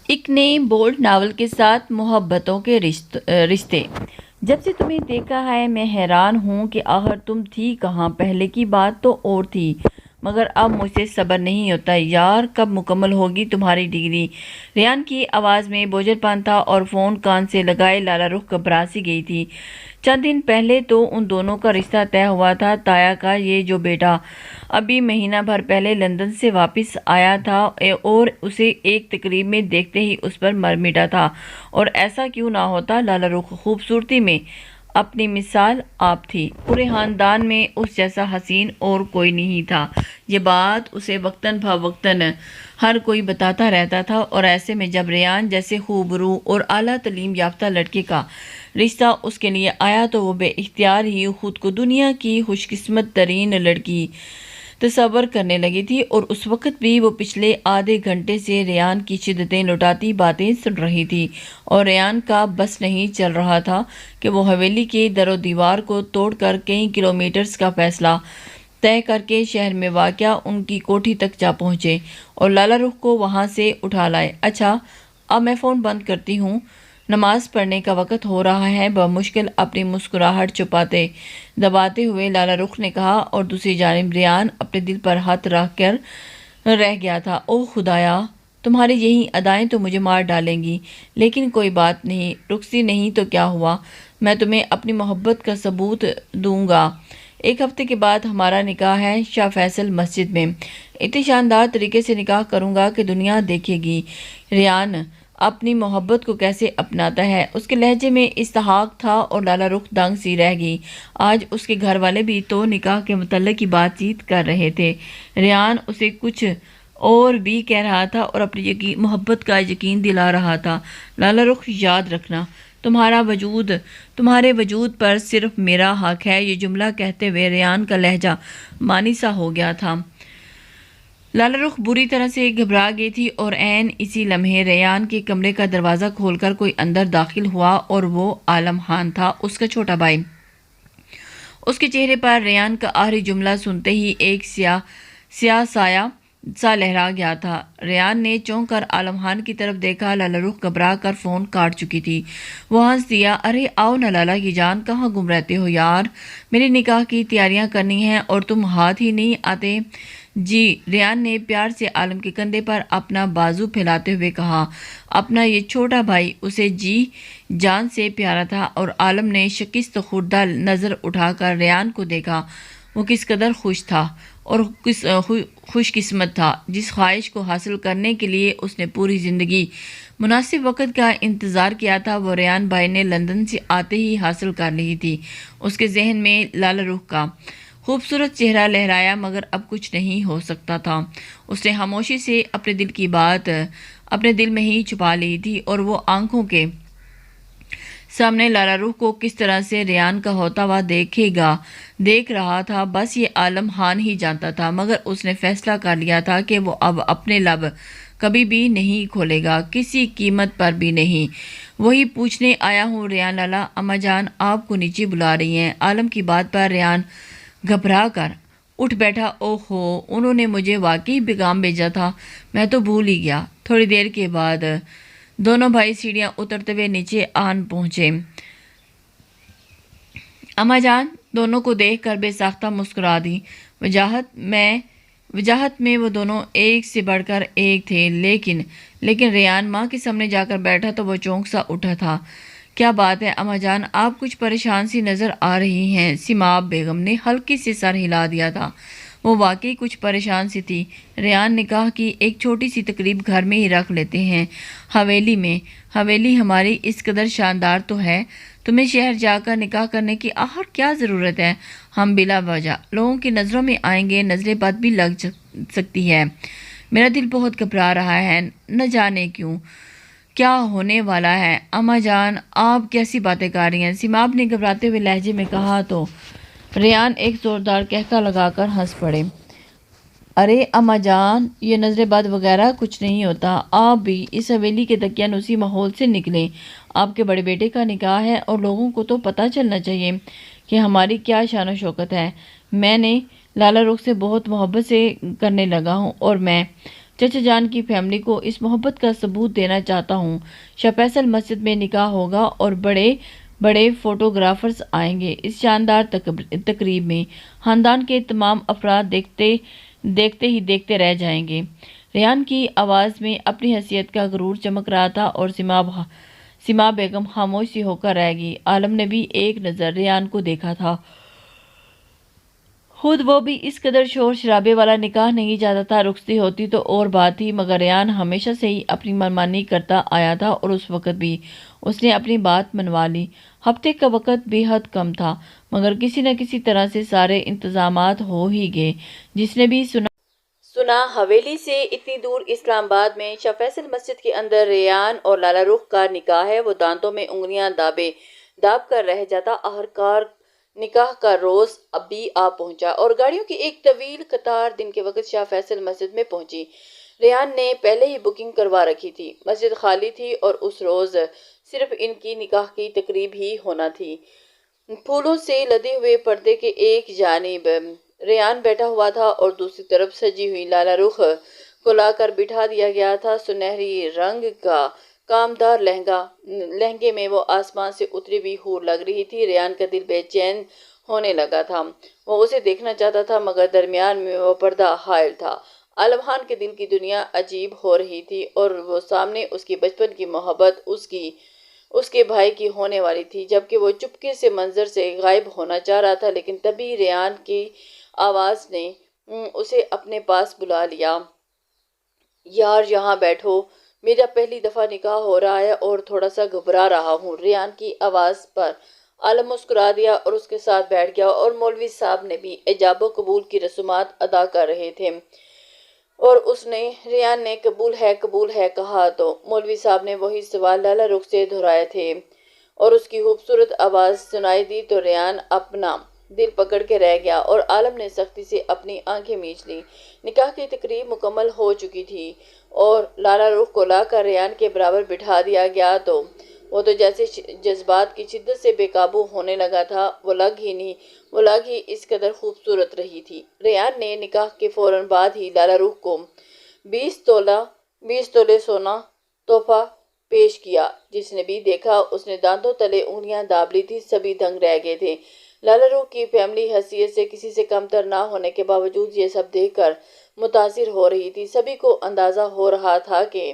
ایک نئے bold novel کے ساتھ محبتوں کے رشتے۔ جب سے تمہیں دیکھا ہے میں حیران ہوں کہ آخر تم تھی کہاں۔ پہلے کی بات تو اور تھی، مگر اب مجھ سے صبر نہیں ہوتا یار، کب مکمل ہوگی تمہاری ڈگری؟ ریان کی آواز میں بوجھل پن تھا اور فون کان سے لگائے لالہ رخ گھبرا سی گئی تھی۔ چند دن پہلے تو ان دونوں کا رشتہ طے ہوا تھا۔ تایا کا یہ جو بیٹا ابھی مہینہ بھر پہلے لندن سے واپس آیا تھا اور اسے ایک تقریب میں دیکھتے ہی اس پر مر مٹا تھا، اور ایسا کیوں نہ ہوتا؟ لالہ رخ خوبصورتی میں اپنی مثال آپ تھی، پورے خاندان میں اس جیسا حسین اور کوئی نہیں تھا۔ یہ بات اسے وقتاً فوقتاً ہر کوئی بتاتا رہتا تھا، اور ایسے میں جب ریان جیسے خوبرو اور اعلیٰ تعلیم یافتہ لڑکے کا رشتہ اس کے لیے آیا تو وہ بے اختیار ہی خود کو دنیا کی خوش قسمت ترین لڑکی تصور کرنے لگی تھی، اور اس وقت بھی وہ پچھلے آدھے گھنٹے سے ریان کی شدتیں لٹاتی باتیں سن رہی تھی، اور ریان کا بس نہیں چل رہا تھا کہ وہ حویلی کے در و دیوار کو توڑ کر کئی کلومیٹرز کا فاصلہ طے کر کے شہر میں واقع ان کی کوٹھی تک جا پہنچے اور لالہ رخ کو وہاں سے اٹھا لائے۔ اچھا اب میں فون بند کرتی ہوں، نماز پڑھنے کا وقت ہو رہا ہے، بمشکل اپنی مسکراہٹ چھپاتے دباتے ہوئے لالہ رخ نے کہا، اور دوسری جانب ریان اپنے دل پر ہاتھ رکھ کر رہ گیا تھا۔ او خدایا، تمہاری یہی ادائیں تو مجھے مار ڈالیں گی، لیکن کوئی بات نہیں، رخصتی نہیں تو کیا ہوا، میں تمہیں اپنی محبت کا ثبوت دوں گا۔ ایک ہفتے کے بعد ہمارا نکاح ہے، شاہ فیصل مسجد میں، اتنے شاندار طریقے سے نکاح کروں گا کہ دنیا دیکھے گی۔ ریان اپنی محبت کو کیسے اپناتا ہے، اس کے لہجے میں استحقاق تھا، اور لالہ رخ دنگ سی رہ گئی۔ آج اس کے گھر والے بھی تو نکاح کے متعلق کی بات چیت کر رہے تھے۔ ریان اسے کچھ اور بھی کہہ رہا تھا اور اپنی محبت کا یقین دلا رہا تھا۔ لالہ رخ، یاد رکھنا تمہارے وجود پر صرف میرا حق ہے۔ یہ جملہ کہتے ہوئے ریان کا لہجہ مانی سا ہو گیا تھا۔ لالہ رخ بری طرح سے گھبرا گئی تھی، اور عین اسی لمحے ریان کے کمرے کا دروازہ کھول کر کوئی اندر داخل ہوا، اور وہ عالم خان تھا، اس کا چھوٹا بھائی۔ اس کے چہرے پر ریان کا آخری جملہ سنتے ہی ایک سیاہ سایہ سا لہرا گیا تھا۔ ریان نے چونک کر عالم خان کی طرف دیکھا۔ لالہ رخ گھبرا کر فون کاٹ چکی تھی۔ وہ ہنس دیا، ارے آؤ نا لالہ کی جان، کہاں گم رہتے ہو یار، میرے نکاح کی تیاریاں کرنی ہیں اور تم ہاتھ ہی نہیں آتے۔ جی، ریان نے پیار سے عالم کے کندھے پر اپنا بازو پھیلاتے ہوئے کہا۔ اپنا یہ چھوٹا بھائی اسے جی جان سے پیارا تھا، اور عالم نے شکست خوردہ نظر اٹھا کر ریان کو دیکھا۔ وہ کس قدر خوش تھا اور خوش قسمت تھا، جس خواہش کو حاصل کرنے کے لیے اس نے پوری زندگی مناسب وقت کا انتظار کیا تھا، وہ ریان بھائی نے لندن سے آتے ہی حاصل کر لی تھی۔ اس کے ذہن میں لالہ رخ کا خوبصورت چہرہ لہرایا، مگر اب کچھ نہیں ہو سکتا تھا۔ اس نے خاموشی سے اپنے دل کی بات اپنے دل میں ہی چھپا لی تھی، اور وہ آنکھوں کے سامنے لالہ رخ کو کس طرح سے ریان کا ہوتا ہوا دیکھ رہا تھا، بس یہ عالم خان ہی جانتا تھا، مگر اس نے فیصلہ کر لیا تھا کہ وہ اب اپنے لب کبھی بھی نہیں کھولے گا، کسی قیمت پر بھی نہیں۔ وہی پوچھنے آیا ہوں ریان لالا، اماں جان آپ کو نیچے بلا رہی ہیں۔ عالم کی بات پر ریان گھبرا کر اٹھ بیٹھا۔ اوہ ہو، انہوں نے مجھے واقعی پیغام بھیجا تھا، میں تو بھول ہی گیا۔ تھوڑی دیر کے بعد دونوں بھائی سیڑھیاں اترتے ہوئے نیچے آن پہنچے۔ اماں جان دونوں کو دیکھ کر بے ساختہ مسکرا دی۔ وجاہت میں وہ دونوں ایک سے بڑھ کر ایک تھے، لیکن ریان ماں کے سامنے جا کر بیٹھا تو وہ چونک سا اٹھا تھا۔ کیا بات ہے اماں جان، آپ کچھ پریشان سی نظر آ رہی ہیں۔ سیماب بیگم نے ہلکے سے سر ہلا دیا تھا۔ وہ واقعی کچھ پریشان سی تھی۔ ریان نے کہا کہ ایک چھوٹی سی تقریب گھر میں ہی رکھ لیتے ہیں، حویلی میں۔ حویلی ہماری اس قدر شاندار تو ہے، تمہیں شہر جا کر نکاح کرنے کی آخر کیا ضرورت ہے؟ ہم بلا وجہ لوگوں کی نظروں میں آئیں گے، نظر بد بھی لگ سکتی ہے۔ میرا دل بہت گھبرا رہا ہے، نہ جانے کیا ہونے والا ہے۔ اماں جان آپ کیسی باتیں کر رہی ہیں؟ سیماب نے گھبراتے ہوئے لہجے میں کہا تو ریان ایک زوردار قہقہ لگا کر ہنس پڑے۔ ارے اماں جان، یہ نظر بد وغیرہ کچھ نہیں ہوتا، آپ بھی اس حویلی کے دقیانوسی ماحول سے نکلیں۔ آپ کے بڑے بیٹے کا نکاح ہے، اور لوگوں کو تو پتہ چلنا چاہیے کہ ہماری کیا شان و شوکت ہے۔ میں نے لالہ رخ سے بہت محبت سے کرنے لگا ہوں، اور میں چچا جان کی فیملی کو اس محبت کا ثبوت دینا چاہتا ہوں۔ شاہ فیصل مسجد میں نکاح ہوگا اور بڑے بڑے فوٹوگرافرز آئیں گے۔ اس شاندار تقریب میں خاندان کے تمام افراد دیکھتے ہی دیکھتے رہ جائیں گے۔ ریان کی آواز میں اپنی حیثیت کا غرور چمک رہا تھا اور سما بیگم خاموش سی ہو کر رہ گئی۔ عالم نے بھی ایک نظر ریان کو دیکھا تھا۔ خود وہ بھی اس قدر شور شرابے والا نکاح نہیں چاہتا تھا۔ رخصتی ہوتی تو اور بات تھی، مگر ریان ہمیشہ سے ہی اپنی منمانی کرتا آیا تھا اور اس وقت بھی اس نے اپنی بات منوا لی۔ ہفتے کا وقت بے حد کم تھا، مگر کسی نہ کسی طرح سے سارے انتظامات ہو ہی گئے۔ جس نے بھی سنا حویلی سے اتنی دور اسلام آباد میں شاہ فیصل مسجد کے اندر ریان اور لالا رخ کا نکاح ہے، وہ دانتوں میں انگلیاں داب کر رہ جاتا۔ آخرکار نکاح کا روز اب بھی آ پہنچا اور گاڑیوں کی ایک طویل قطار دن کے وقت شاہ فیصل مسجد میں پہنچی۔ ریان نے پہلے ہی بکنگ کروا رکھی تھی۔ مسجد خالی تھی اور اس روز صرف ان کی نکاح کی تقریب ہی ہونا تھی۔ پھولوں سے لدے ہوئے پردے کے ایک جانب ریان بیٹھا ہوا تھا اور دوسری طرف سجی ہوئی لالا رخ کو لا کر بٹھا دیا گیا تھا۔ سنہری رنگ کا کامدار لہنگے میں وہ آسمان سے اتری ہوئی حور لگ رہی تھی۔ ریان کا دل بے چین ہونے لگا تھا۔ وہ اسے دیکھنا چاہتا تھا، مگر درمیان میں وہ پردہ حائل تھا۔ عالم خان کے دل کی دنیا عجیب ہو رہی تھی اور وہ سامنے اس کی بچپن کی محبت اس کے بھائی کی ہونے والی تھی، جبکہ وہ چپکے سے منظر سے غائب ہونا چاہ رہا تھا۔ لیکن تبھی ریان کی آواز نے اسے اپنے پاس بلا لیا۔ یار یہاں بیٹھو، میرا پہلی دفعہ نکاح ہو رہا ہے اور تھوڑا سا گھبرا رہا ہوں۔ ریان کی آواز پر عالم مسکرا دیا اور اس کے ساتھ بیٹھ گیا، اور مولوی صاحب نے بھی ایجاب و قبول کی رسومات ادا کر رہے تھے اور ریان نے قبول ہے کہا تو مولوی صاحب نے وہی سوال لالا رخ سے دہرائے تھے اور اس کی خوبصورت آواز سنائی دی تو ریان اپنا دل پکڑ کے رہ گیا اور عالم نے سختی سے اپنی آنکھیں مینچ لی۔ نکاح کی تقریب مکمل ہو چکی تھی اور لالا رخ کو لا کر ریان کے برابر بٹھا دیا گیا تو وہ تو جیسے جذبات کی شدت سے بے قابو ہونے لگا تھا۔ وہ لگ ہی اس قدر خوبصورت رہی تھی۔ ریان نے نکاح کے فوراً بعد ہی لالا رخ کو 20 تولے سونا تحفہ پیش کیا۔ جس نے بھی دیکھا اس نے دانتوں تلے انگلیاں داب لی تھی، سبھی دنگ رہ گئے تھے۔ لالا رخ کی فیملی حیثیت سے کسی سے کمتر نہ ہونے کے باوجود یہ سب دیکھ کر متاثر ہو رہی تھی۔ سبھی کو اندازہ ہو رہا تھا کہ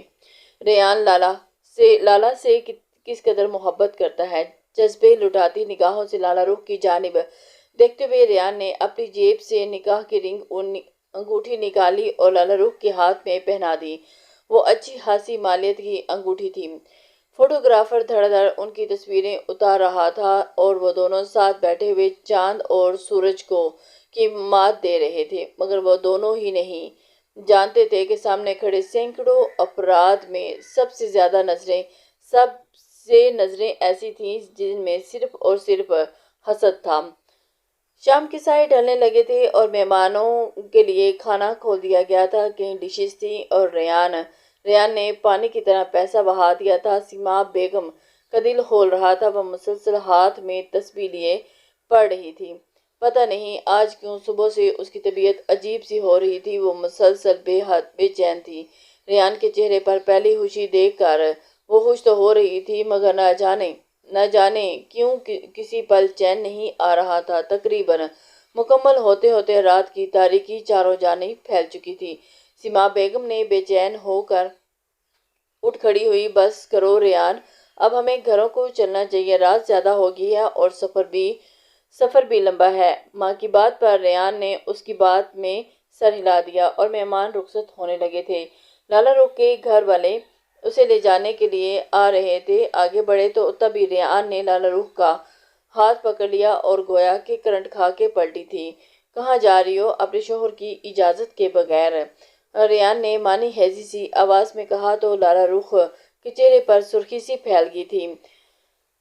ریان لالا سے کس قدر محبت کرتا ہے۔ جذبے لٹاتی نگاہوں سے لالا رخ کی جانب دیکھتے ہوئے ریان نے اپنی جیب سے نکاح کی انگوٹھی نکالی اور لالا رخ کے ہاتھ میں پہنا دی۔ وہ اچھی خاصی مالیت کی انگوٹھی تھی۔ فوٹوگرافر دھڑ دھڑ ان کی تصویریں اتار رہا تھا اور وہ دونوں ساتھ بیٹھے ہوئے چاند اور سورج کی مات دے رہے تھے، مگر وہ دونوں ہی نہیں جانتے تھے کہ سامنے کھڑے سینکڑوں افراد میں سب سے نظریں ایسی تھیں جن میں صرف اور صرف حسد تھا۔ شام کے سائے ڈھلنے لگے تھے اور مہمانوں کے لیے کھانا کھول دیا گیا تھا۔ کئی ڈشز تھیں اور ریان نے پانی کی طرح پیسہ بہا دیا تھا۔ سما بیگم کا دل ہول رہا تھا، وہ مسلسل ہاتھ میں تسبیح لیے پڑھ رہی تھی۔ پتہ نہیں آج کیوں صبح سے اس کی طبیعت عجیب سی ہو رہی تھی، وہ مسلسل بے حد بے چین تھی۔ ریان کے چہرے پر پہلی خوشی دیکھ کر وہ خوش تو ہو رہی تھی، مگر نہ جانے کیوں کسی پل چین نہیں آ رہا تھا۔ تقریباً مکمل ہوتے ہوتے رات کی تاریکی چاروں جانب پھیل چکی تھی۔ سما بیگم نے بے چین ہو کر اٹھ کھڑی ہوئی۔ بس کرو ریان، اب ہمیں گھروں کو چلنا چاہیے، رات زیادہ ہو گئی ہے اور سفر بھی لمبا ہے۔ ماں کی بات پر ریان نے اس کی بات میں سر ہلا دیا اور مہمان رخصت ہونے لگے تھے۔ لالا رخ کے گھر والے اسے لے جانے کے لیے آ رہے تھے۔ آگے بڑھے تو تبھی ریان نے لالا رخ کا ہاتھ پکڑ لیا اور گویا کہ کرنٹ کھا کے پلٹی تھی۔ کہاں جا رہی ہو اپنے شوہر کی اجازت کے بغیر؟ ریان نے مانی ہیزی سی آواز میں کہا تو لالا رخ کے چہرے پر سرخی سی پھیل گئی تھی۔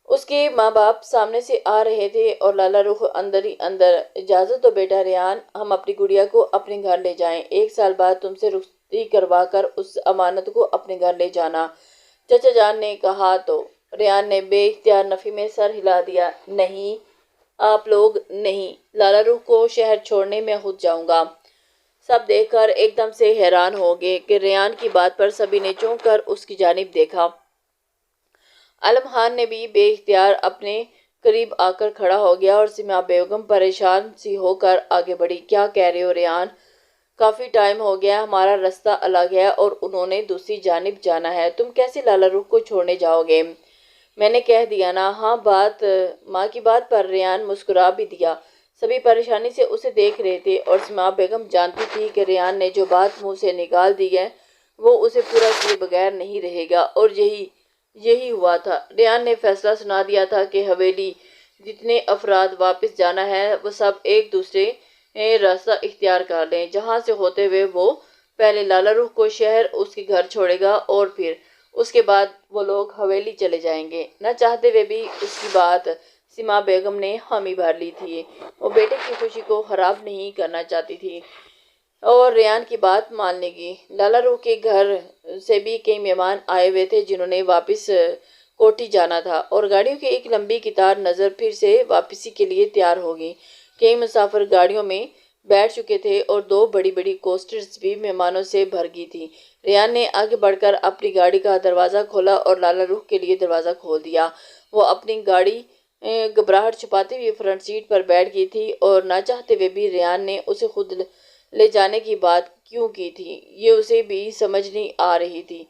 اس کے ماں باپ سامنے سے آ رہے تھے اور لالا رخ اندر ہی اندر، اجازت دو بیٹا ریان، ہم اپنی گڑیا کو اپنے گھر لے جائیں، 1 سال بعد تم سے رخصتی کروا کر اس امانت کو اپنے گھر لے جانا، چچا جان نے کہا تو ریان نے بے اختیار نفی میں سر ہلا دیا۔ نہیں، آپ لوگ نہیں، لالا رخ کو شہر چھوڑنے میں خود جاؤں گا۔ سب دیکھ کر ایک دم سے حیران ہو گئے کہ ریان کی بات پر سبھی نے چونک کر اس کی جانب دیکھا۔ عالم خان نے بھی بے اختیار اپنے قریب آ کر کھڑا ہو گیا اور سیما بیگم پریشان سی ہو کر آگے بڑھی۔ کیا کہہ رہے ہو ریان؟ کافی ٹائم ہو گیا، ہمارا رستہ الگ ہے اور انہوں نے دوسری جانب جانا ہے، تم کیسے لالا رخ کو چھوڑنے جاؤ گے؟ میں نے کہہ دیا نا۔ ہاں، ماں کی بات پر ریان مسکرا بھی دیا۔ سبھی پریشانی سے اسے دیکھ رہے تھے اور سیما بیگم جانتی تھی کہ ریان نے جو بات منہ سے نکال دی ہے وہ اسے پورا کیے بغیر نہیں رہے گا، اور یہی ہوا تھا۔ ریان نے فیصلہ سنا دیا تھا کہ حویلی جتنے افراد واپس جانا ہے وہ سب ایک دوسرے راستہ اختیار کر لیں، جہاں سے ہوتے ہوئے وہ پہلے لالا رخ کو شہر اس کے گھر چھوڑے گا اور پھر اس کے بعد وہ لوگ حویلی چلے جائیں گے۔ نہ چاہتے ہوئے بھی اس کی بات سیما بیگم نے حامی بھر لی تھی۔ وہ بیٹے کی خوشی کو خراب نہیں کرنا چاہتی تھی اور ریان کی بات مان لے گی۔ لالا رخ کے گھر سے بھی کئی مہمان آئے ہوئے تھے جنہوں نے واپس کوٹھی جانا تھا، اور گاڑیوں کی ایک لمبی قطار نظر پھر سے واپسی کے لیے تیار ہوگی۔ کئی مسافر گاڑیوں میں بیٹھ چکے تھے اور دو بڑی بڑی کوسٹرز بھی مہمانوں سے بھر گئی تھی۔ ریان نے آگے بڑھ کر اپنی گاڑی کا دروازہ کھولا اور لالا رخ کے لیے دروازہ کھول دیا۔ وہ اپنی گاڑی گھبراہٹ چھپاتے ہوئے فرنٹ سیٹ پر بیٹھ گئی تھی اور نہ چاہتے ہوئے بھی ریان نے اسے خود لے جانے کی بات کیوں کی تھی یہ اسے بھی سمجھ نہیں آ رہی تھی۔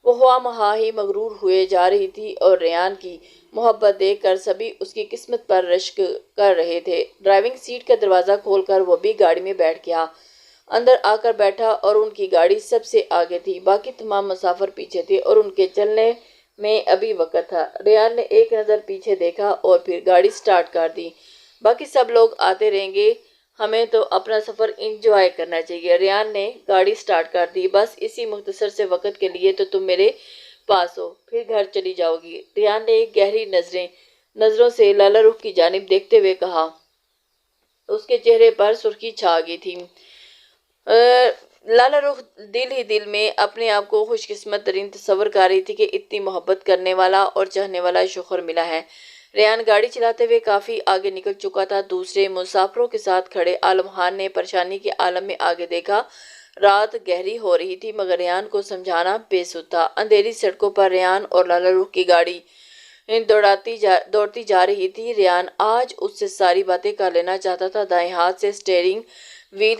وہ خواہ مخواہ ہی مغرور ہوئے جا رہی تھی اور ریان کی محبت دیکھ کر سبھی اس کی قسمت پر رشک کر رہے تھے۔ ڈرائیونگ سیٹ کا دروازہ کھول کر وہ بھی گاڑی میں بیٹھ گیا، اندر آ کر بیٹھا اور ان کی گاڑی سب سے آگے تھی۔ باقی تمام مسافر پیچھے تھے اور ان کے چلنے میں ابھی وقت تھا۔ ریان نے ایک نظر پیچھے دیکھا اور پھر گاڑی سٹارٹ کر دی۔ باقی سب لوگ آتے رہیں گے، ہمیں تو اپنا سفر انجوائے کرنا چاہیے۔ ریان نے گاڑی سٹارٹ کر دی۔ بس اسی مختصر سے وقت کے لیے تو تم میرے پاس ہو، پھر گھر چلی جاؤ گی، ریان نے گہری نظروں سے لالا رخ کی جانب دیکھتے ہوئے کہا۔ اس کے چہرے پر سرخی چھا گئی تھی۔ لالا رخ دل ہی دل میں اپنے آپ کو خوش قسمت ترین تصور کر رہی تھی کہ اتنی محبت کرنے والا اور چاہنے والا شوہر ملا ہے۔ ریان گاڑی چلاتے ہوئے کافی آگے نکل چکا تھا۔ دوسرے مسافروں کے ساتھ کھڑے عالم خان نے پریشانی کے عالم میں آگے دیکھا۔ رات گہری ہو رہی تھی مگر ریان کو سمجھانا بے سود تھا۔ اندھیری سڑکوں پر ریان اور لالا رخ کی گاڑی دوڑتی جا رہی تھی۔ ریان آج اس سے ساری باتیں کر لینا چاہتا تھا۔ دائیں ہاتھ سے اسٹیئرنگ وہیل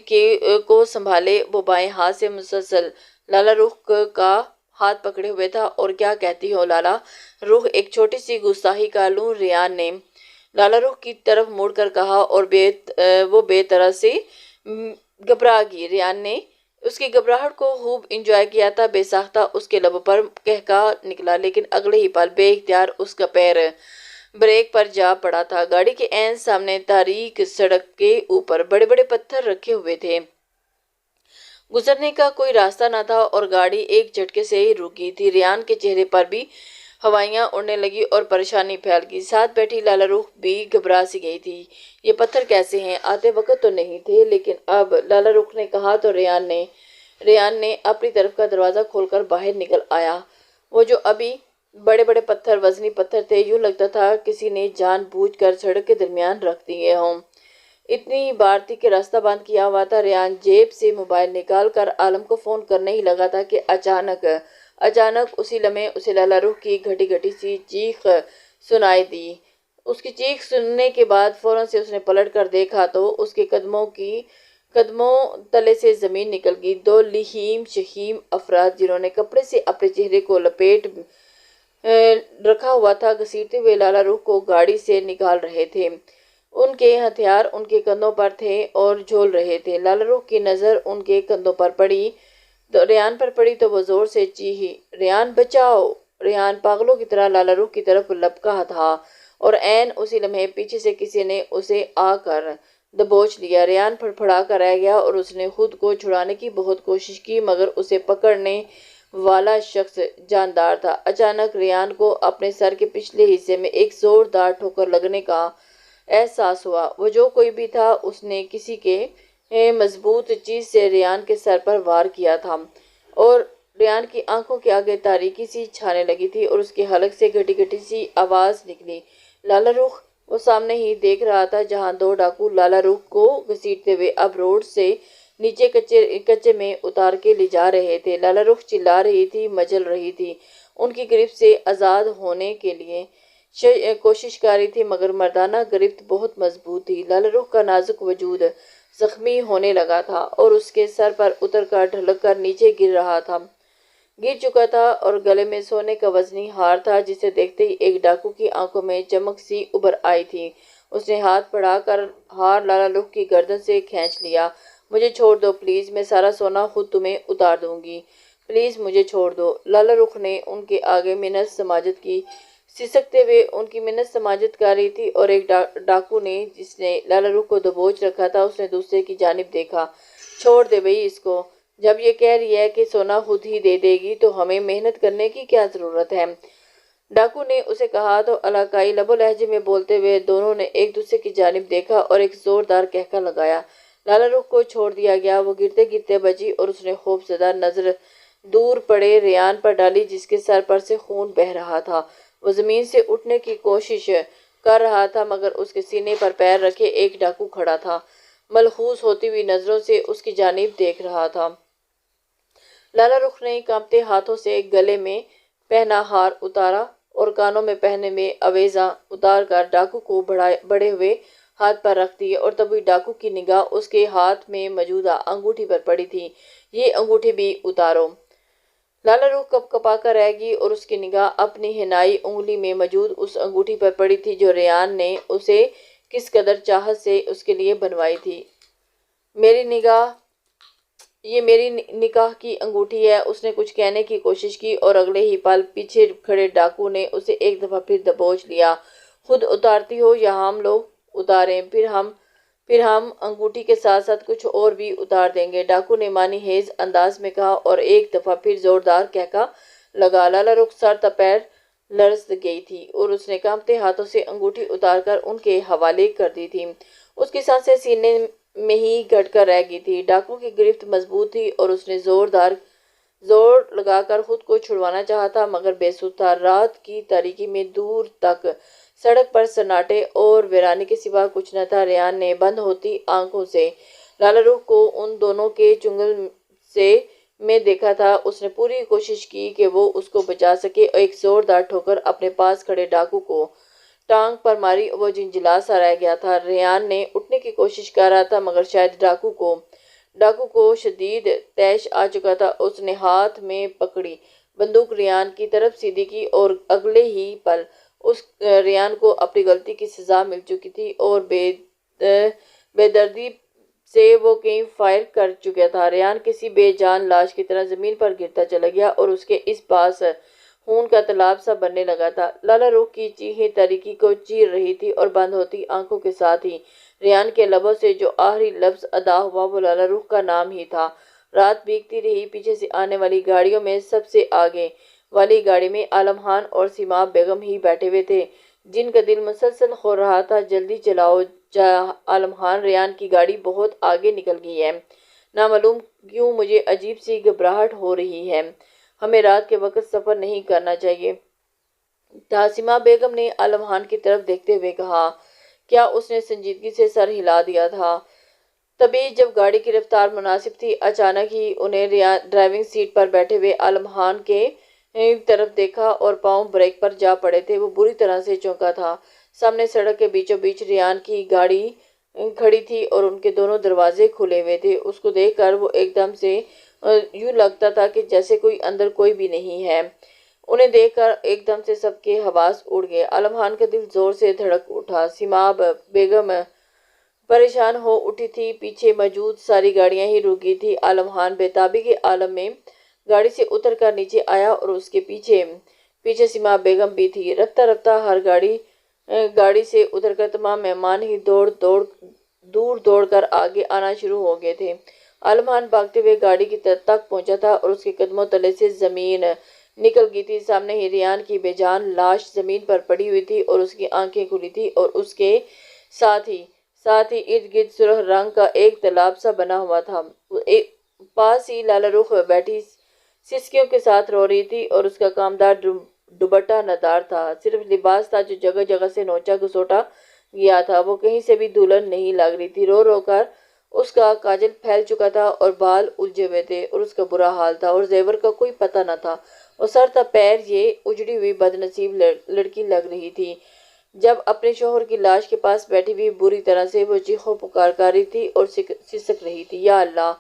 کو سنبھالے وہ بائیں ہاتھ سے مسلسل لالا رخ کا ہاتھ پکڑے ہوئے تھا۔ اور کیا کہتی ہو لالا رخ؟ ایک چھوٹی سی گستاخی کر لوں؟ ریان نے لالا رخ کی طرف مڑ کر کہا اور وہ بے طرح سے گھبرا گئی۔ ریان نے اس کی گھبراہٹ کو خوب انجوائے کیا تھا۔ بے ساختہ اس کے لبوں پر قہقہا نکلا لیکن اگلے ہی پل بے اختیار اس کا پیر بریک پر جا پڑا تھا۔ گاڑی کے عین سامنے تاریک سڑک کے اوپر بڑے بڑے پتھر رکھے ہوئے تھے۔ گزرنے کا کوئی راستہ نہ تھا اور گاڑی ایک جھٹکے سے ہی رک گئی تھی۔ ریان کے چہرے پر بھی ہوائیاں اڑنے لگی اور پریشانی پھیل گئی۔ ساتھ بیٹھی لالا رخ بھی گھبرا سی گئی تھی۔ یہ پتھر کیسے ہیں؟ آتے وقت تو نہیں تھے لیکن اب؟ لالا رخ نے کہا تو ریان نے اپنی طرف کا دروازہ کھول کر باہر نکل آیا۔ وہ جو ابھی بڑے بڑے پتھر وزنی پتھر تھے، یوں لگتا تھا کسی نے جان بوجھ کر سڑک کے درمیان رکھ دیے ہوں۔ اتنی ہی بار تھی کہ راستہ بند کیا ہوا تھا۔ ریان جیب سے موبائل نکال کر عالم کو فون کرنے ہی لگا تھا کہ اچانک اسی لمحے اسے لالا رخ کی گھٹی گھٹی سی چیخ سنائی دی۔ اس کی چیخ سننے کے بعد فوراً سے اس نے پلٹ کر دیکھا تو اس کے قدموں تلے سے زمین نکل گئی۔ دو لحیم شحیم افراد جنہوں نے کپڑے سے اپنے چہرے کو لپیٹ رکھا ہوا تھا، گھسیٹتے ہوئے لالا رخ کو گاڑی سے نکال رہے تھے۔ ان کے ہتھیار ان کے کندھوں پر تھے اور جھول رہے تھے۔ لالا رخ کی نظر ان کے کندھوں پر پڑی تو ریان پر پڑی تو وہ زور سے چیخی، ریان بچاؤ! ریان پاگلوں کی طرح لالا رخ کی طرف لپکا تھا اور عین اسی لمحے پیچھے سے کسی نے اسے آ کر دبوچ لیا۔ ریان پھڑپھڑا کر رہ گیا اور اس نے خود کو چھڑانے کی بہت کوشش کی مگر اسے پکڑنے والا شخص جاندار تھا۔ اچانک ریان کو اپنے سر کے پچھلے حصے میں ایک زوردار ٹھوکر لگنے کا احساس ہوا۔ وہ جو کوئی بھی تھا اس نے کسی کے مضبوط چیز سے ریان کے سر پر وار کیا تھا اور ریان کی آنکھوں کے آگے تاریکی سی چھانے لگی تھی اور اس کے حلق سے گھٹی گھٹی سی آواز نکلی، لالا رخ! وہ سامنے ہی دیکھ رہا تھا جہاں دو ڈاکو لالا رخ کو گھسیٹتے ہوئے اب روڈ سے نیچے کچے کچے میں اتار کے لے جا رہے تھے۔ لالا رخ چلا رہی تھی، مچل رہی تھی، ان کی گرفت سے آزاد ہونے کے لیے کوشش کر رہی تھی، مگر مردانہ گرفت بہت مضبوط تھی۔ لالا رخ کا نازک وجود زخمی ہونے لگا تھا اور اس کے سر پر اتر کر ڈھلک کر نیچے گر چکا تھا اور گلے میں سونے کا وزنی ہار تھا، جسے دیکھتے ہی ایک ڈاکو کی آنکھوں میں چمک سی ابھر آئی تھی۔ اس نے ہاتھ بڑھا کر ہار لالا رخ کی گردن سے کھینچ لیا۔ مجھے چھوڑ دو پلیز، میں سارا سونا خود تمہیں اتار دوں گی، پلیز مجھے چھوڑ دو۔ لالا رخ نے ان کے آگے منت سماجت کی، سسکتے ہوئے ان کی منت سماجت کر رہی تھی، اور ایک ڈاکو نے، جس نے لالا رخ کو دبوچ رکھا تھا، اس نے دوسرے کی جانب دیکھا۔ چھوڑ دے بھئی اس کو، جب یہ کہہ رہی ہے کہ سونا خود ہی دے دے گی تو ہمیں محنت کرنے کی کیا ضرورت ہے؟ ڈاکو نے اسے کہا تو علاقائی لب و لہجے میں بولتے ہوئے دونوں نے ایک دوسرے کی جانب دیکھا اور ایک زوردار کہکا لگایا۔ لالا رخ کو چھوڑ دیا گیا، وہ گرتے گرتے بچی اور اس نے خوف زدہ نظر دور پڑے ریان پر ڈالی، جس کے سر پر سے خون بہہ رہا تھا۔ وہ زمین سے اٹھنے کی کوشش کر رہا تھا، مگر اس کے سینے پر پیر رکھے ایک ڈاکو کھڑا تھا، ملحوظ ہوتی ہوئی نظروں سے اس کی جانب دیکھ رہا تھا۔ لالا رخ نے کانپتے ہاتھوں سے گلے میں پہنا ہار اتارا اور کانوں میں پہنے ہوئے آویزاں اتار کر ڈاکو کو بڑھے ہوئے ہاتھ پر رکھ دیے، اور تبھی ڈاکو کی نگاہ اس کے ہاتھ میں موجودہ انگوٹھی پر پڑی تھی۔ یہ انگوٹھی بھی اتارو۔ لالا رخ کپ کپا کر رہ گئی اور اس کی نگاہ اپنی ہنائی انگلی میں موجود اس انگوٹھی پر پڑی تھی جو ریان نے اسے کس قدر چاہت سے اس کے لیے بنوائی تھی۔ یہ میری نکاح کی انگوٹھی ہے۔ اس نے کچھ کہنے کی کوشش کی اور اگلے ہی پل پیچھے کھڑے ڈاکو نے اسے ایک دفعہ پھر دبوچ لیا۔ خود اتارتی ہو یا ہم لوگ اتاریں؟ پھر ہم انگوٹھی کے ساتھ ساتھ کچھ اور بھی اتار دیں گے، ڈاکو نے معنی خیز انداز میں کہا اور ایک دفعہ پھر زوردار کہکا لگا۔ لالا رخ سر تپیر لرز گئی تھی اور اس نے کانپتے ہاتھوں سے انگوٹھی اتار کر ان کے حوالے کر دی تھی۔ اس کی سانسیں سینے میں ہی گھٹ کر رہ گئی تھی۔ ڈاکو کی گرفت مضبوط تھی اور اس نے زور لگا کر خود کو چھڑوانا چاہا تھا، مگر بے سود تھا۔ رات کی تاریکی میں دور تک سڑک پر سناٹے اور ویرانے کے سوا کچھ نہ تھا۔ ریان نے بند ہوتی آنکھوں سے لالا رخ کو ان دونوں کے چنگل میں دیکھا تھا۔ اس نے پوری کوشش کی کہ وہ اس کو بچا سکے اور ایک زوردار ٹھوکر اپنے پاس کھڑے ڈاکو کو ٹانگ پر ماری، وہ جھنجھلا سا رہ گیا تھا۔ ریان نے اٹھنے کی کوشش کر رہا تھا، مگر شاید ڈاکو کو شدید طیش آ چکا تھا۔ اس نے ہاتھ میں پکڑی بندوق ریان کی طرف سیدھی کی اور اگلے ہی پل ریان کو اپنی غلطی کی سزا مل چکی تھی اور بے دردی سے وہ کئی فائر کر چکا تھا۔ ریان کسی بے جان لاش کی طرح زمین پر گرتا چلا گیا اور اس کے اس پاس خون کا تالاب سا بننے لگا تھا۔ لالا رخ کی چیخیں تاریکی کو چیر رہی تھی اور بند ہوتی آنکھوں کے ساتھ ہی ریان کے لبوں سے جو آخری لفظ ادا ہوا وہ لالا رخ کا نام ہی تھا۔ رات بیتتی رہی۔ پیچھے سے آنے والی گاڑیوں میں سب سے آگے والی گاڑی میں عالم خان اور سیما بیگم ہی بیٹھے ہوئے تھے، جن کا دل مسلسل ہو رہا تھا جلدی چلاؤ عالم خان، ریان کی گاڑی بہت آگے نکل گئی ہے۔ نامعلوم کیوں مجھے عجیب سی گھبراہٹ ہو رہی ہے، ہمیں رات کے وقت سفر نہیں کرنا چاہیے تھا، سیما بیگم نے عالم خان کی طرف دیکھتے ہوئے کہا۔ کیا اس نے سنجیدگی سے سر ہلا دیا تھا۔ تبھی جب گاڑی کی رفتار مناسب تھی، اچانک ہی انہیں ڈرائیونگ سیٹ پر بیٹھے ہوئے عالم خان کے طرف دیکھا اور پاؤں بریک پر جا پڑے تھے۔ وہ بری طرح سے چونکا تھا۔ سامنے سڑک کے بیچوں بیچ ریان کی گاڑی کھڑی تھی اور ان کے دونوں دروازے کھلے ہوئے تھے۔ اس کو دیکھ کر وہ ایک دم سے یوں لگتا تھا کہ جیسے اندر کوئی بھی نہیں ہے۔ انہیں دیکھ کر ایک دم سے سب کے حواس اڑ گئے۔ عالم خان کا دل زور سے دھڑک اٹھا۔ سیما بیگم پریشان ہو اٹھی تھی۔ پیچھے موجود ساری گاڑیاں ہی رک گئی تھی۔ عالم خان بےتابی کے عالم میں گاڑی سے اتر کر نیچے آیا اور اس کے پیچھے سیما بیگم بھی تھی۔ رفتہ رفتہ ہر گاڑی سے اتر کر تمام مہمان ہی دور دوڑ کر آگے آنا شروع ہو گئے تھے۔ عالم خان بھاگتے ہوئے گاڑی کی طرف تک پہنچا تھا اور اس کے قدموں تلے سے زمین نکل گئی تھی۔ سامنے ہی ریان کی بے جان لاش زمین پر پڑی ہوئی تھی اور اس کی آنکھیں کھلی تھی اور اس کے ساتھ ہی ارد گرد سرخ رنگ کا ایک تالاب سا بنا ہوا تھا۔ پاس ہی لالا رخ بیٹھی سسکیوں کے ساتھ رو رہی تھی اور اس کا کامدار دوپٹہ نادار تھا، صرف لباس تھا جو جگہ جگہ سے نوچا گھسوٹا گیا تھا، وہ کہیں سے بھی دلہن نہیں لگ رہی تھی۔ رو رو کر اس کا کاجل پھیل چکا تھا اور بال الجھے ہوئے تھے اور اس کا برا حال تھا اور زیور کا کوئی پتہ نہ تھا اور سر تا پیر یہ اجڑی ہوئی بد نصیب لڑکی لگ رہی تھی۔ جب اپنے شوہر کی لاش کے پاس بیٹھی ہوئی بری طرح سے وہ چیخو پکار کر رہی تھی اور سسک رہی تھی، یا اللہ،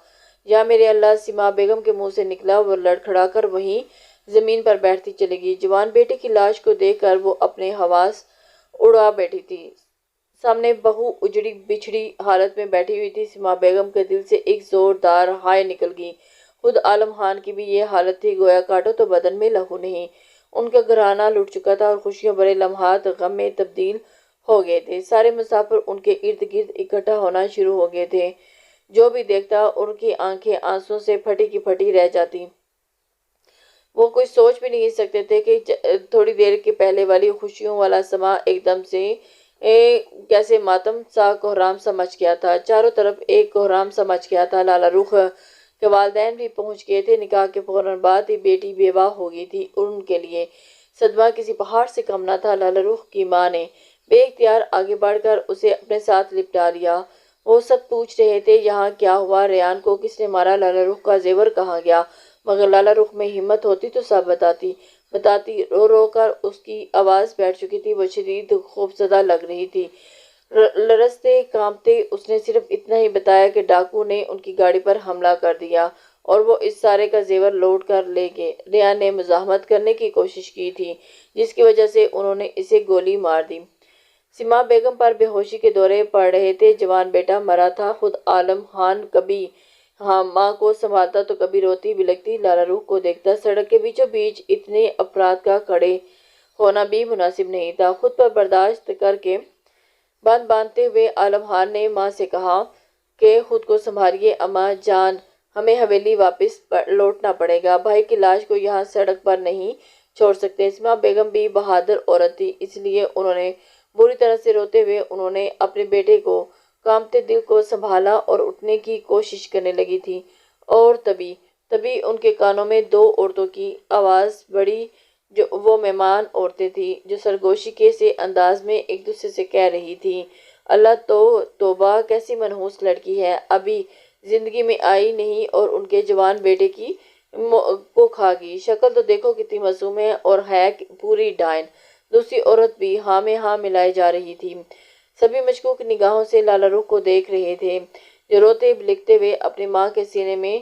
یا میرے اللہ، سیما بیگم کے منہ سے نکلا۔ وہ لڑکھڑا کر وہیں زمین پر بیٹھتی چلی گئی۔ جوان بیٹے کی لاش کو دیکھ کر وہ اپنے حواس اڑا بیٹھی تھی۔ سامنے بہو اجڑی بچھڑی حالت میں بیٹھی ہوئی تھی۔ سیما بیگم کے دل سے ایک زوردار ہائے نکل گئی۔ خود عالم خان کی بھی یہ حالت تھی، گویا کاٹو تو بدن میں لہو نہیں۔ ان کا گھرانہ لٹ چکا تھا اور خوشیوں بھرے لمحات غم میں تبدیل ہو گئے تھے۔ سارے مسافر ان کے ارد گرد اکٹھا ہونا شروع ہو گئے تھے۔ جو بھی دیکھتا ان کی آنکھیں آنسوں سے پھٹی کی پھٹی رہ جاتی۔ وہ کچھ سوچ بھی نہیں سکتے تھے کہ تھوڑی دیر کے پہلے والی خوشیوں والا سما ایک دم سے کیسے ماتم سا کوہرام سا مچ گیا تھا۔ چاروں طرف ایک کوہرام سا مچ گیا تھا۔ لالا رخ کے والدین بھی پہنچ گئے تھے۔ نکاح کے فوراً بعد ہی بیٹی بیوہ ہو گئی تھی اور ان کے لیے صدمہ کسی پہاڑ سے کم نہ تھا۔ لالا رخ کی ماں نے بے اختیار آگے بڑھ کر اسے اپنے ساتھ لپٹا لیا۔ وہ سب پوچھ رہے تھے، یہاں کیا ہوا، ریان کو کس نے مارا، لالا رخ کا زیور کہاں گیا؟ مگر لالا رخ میں ہمت ہوتی تو سب بتاتی۔ رو رو کر اس کی آواز بیٹھ چکی تھی۔ وہ شدید خوفزدہ لگ رہی تھی۔ لرزتے کانپتے اس نے صرف اتنا ہی بتایا کہ ڈاکو نے ان کی گاڑی پر حملہ کر دیا اور وہ اس سارے کا زیور لوٹ کر لے گئے۔ ریان نے مزاحمت کرنے کی کوشش کی تھی، جس کی وجہ سے انہوں نے اسے گولی مار دی۔ سیما بیگم پر بے ہوشی کے دورے پڑ رہے تھے۔ جوان بیٹا مرا تھا۔ خود عالم خان کبھی ماں کو سنبھالتا تو کبھی روتی بلکتی لالا رخ کو دیکھتا۔ سڑک کے بیچوں بیچ اتنے افراد کا کھڑے ہونا بھی مناسب نہیں تھا۔ خود پر برداشت کر کے باندھتے ہوئے عالم خان نے ماں سے کہا کہ خود کو سنبھالیے اماں جان، ہمیں حویلی واپس لوٹنا پڑے گا، بھائی کی لاش کو یہاں سڑک پر نہیں چھوڑ سکتے۔ سیما بیگم بھی بہادر عورت تھی، اس لیے انہوں نے بری طرح سے روتے ہوئے انہوں نے اپنے بیٹے کو کانپتے دل کو سنبھالا اور اٹھنے کی کوشش کرنے لگی تھی اور تبھی ان کے کانوں میں دو عورتوں کی آواز بڑی، جو وہ مہمان عورتیں تھیں، جو سرگوشی کے سے انداز میں ایک دوسرے سے کہہ رہی تھیں، اللہ توبہ، کیسی منحوس لڑکی ہے، ابھی زندگی میں آئی نہیں اور ان کے جوان بیٹے کو کھا گئی، شکل تو دیکھو کتنی معصوم ہے اور ہے پوری ڈائن۔ دوسری عورت بھی ہاں میں ہاں ملائے جا رہی تھی۔ سبھی مشکوک نگاہوں سے لالا رخ کو دیکھ رہے تھے، جو روتے بلکتے ہوئے اپنی ماں کے سینے میں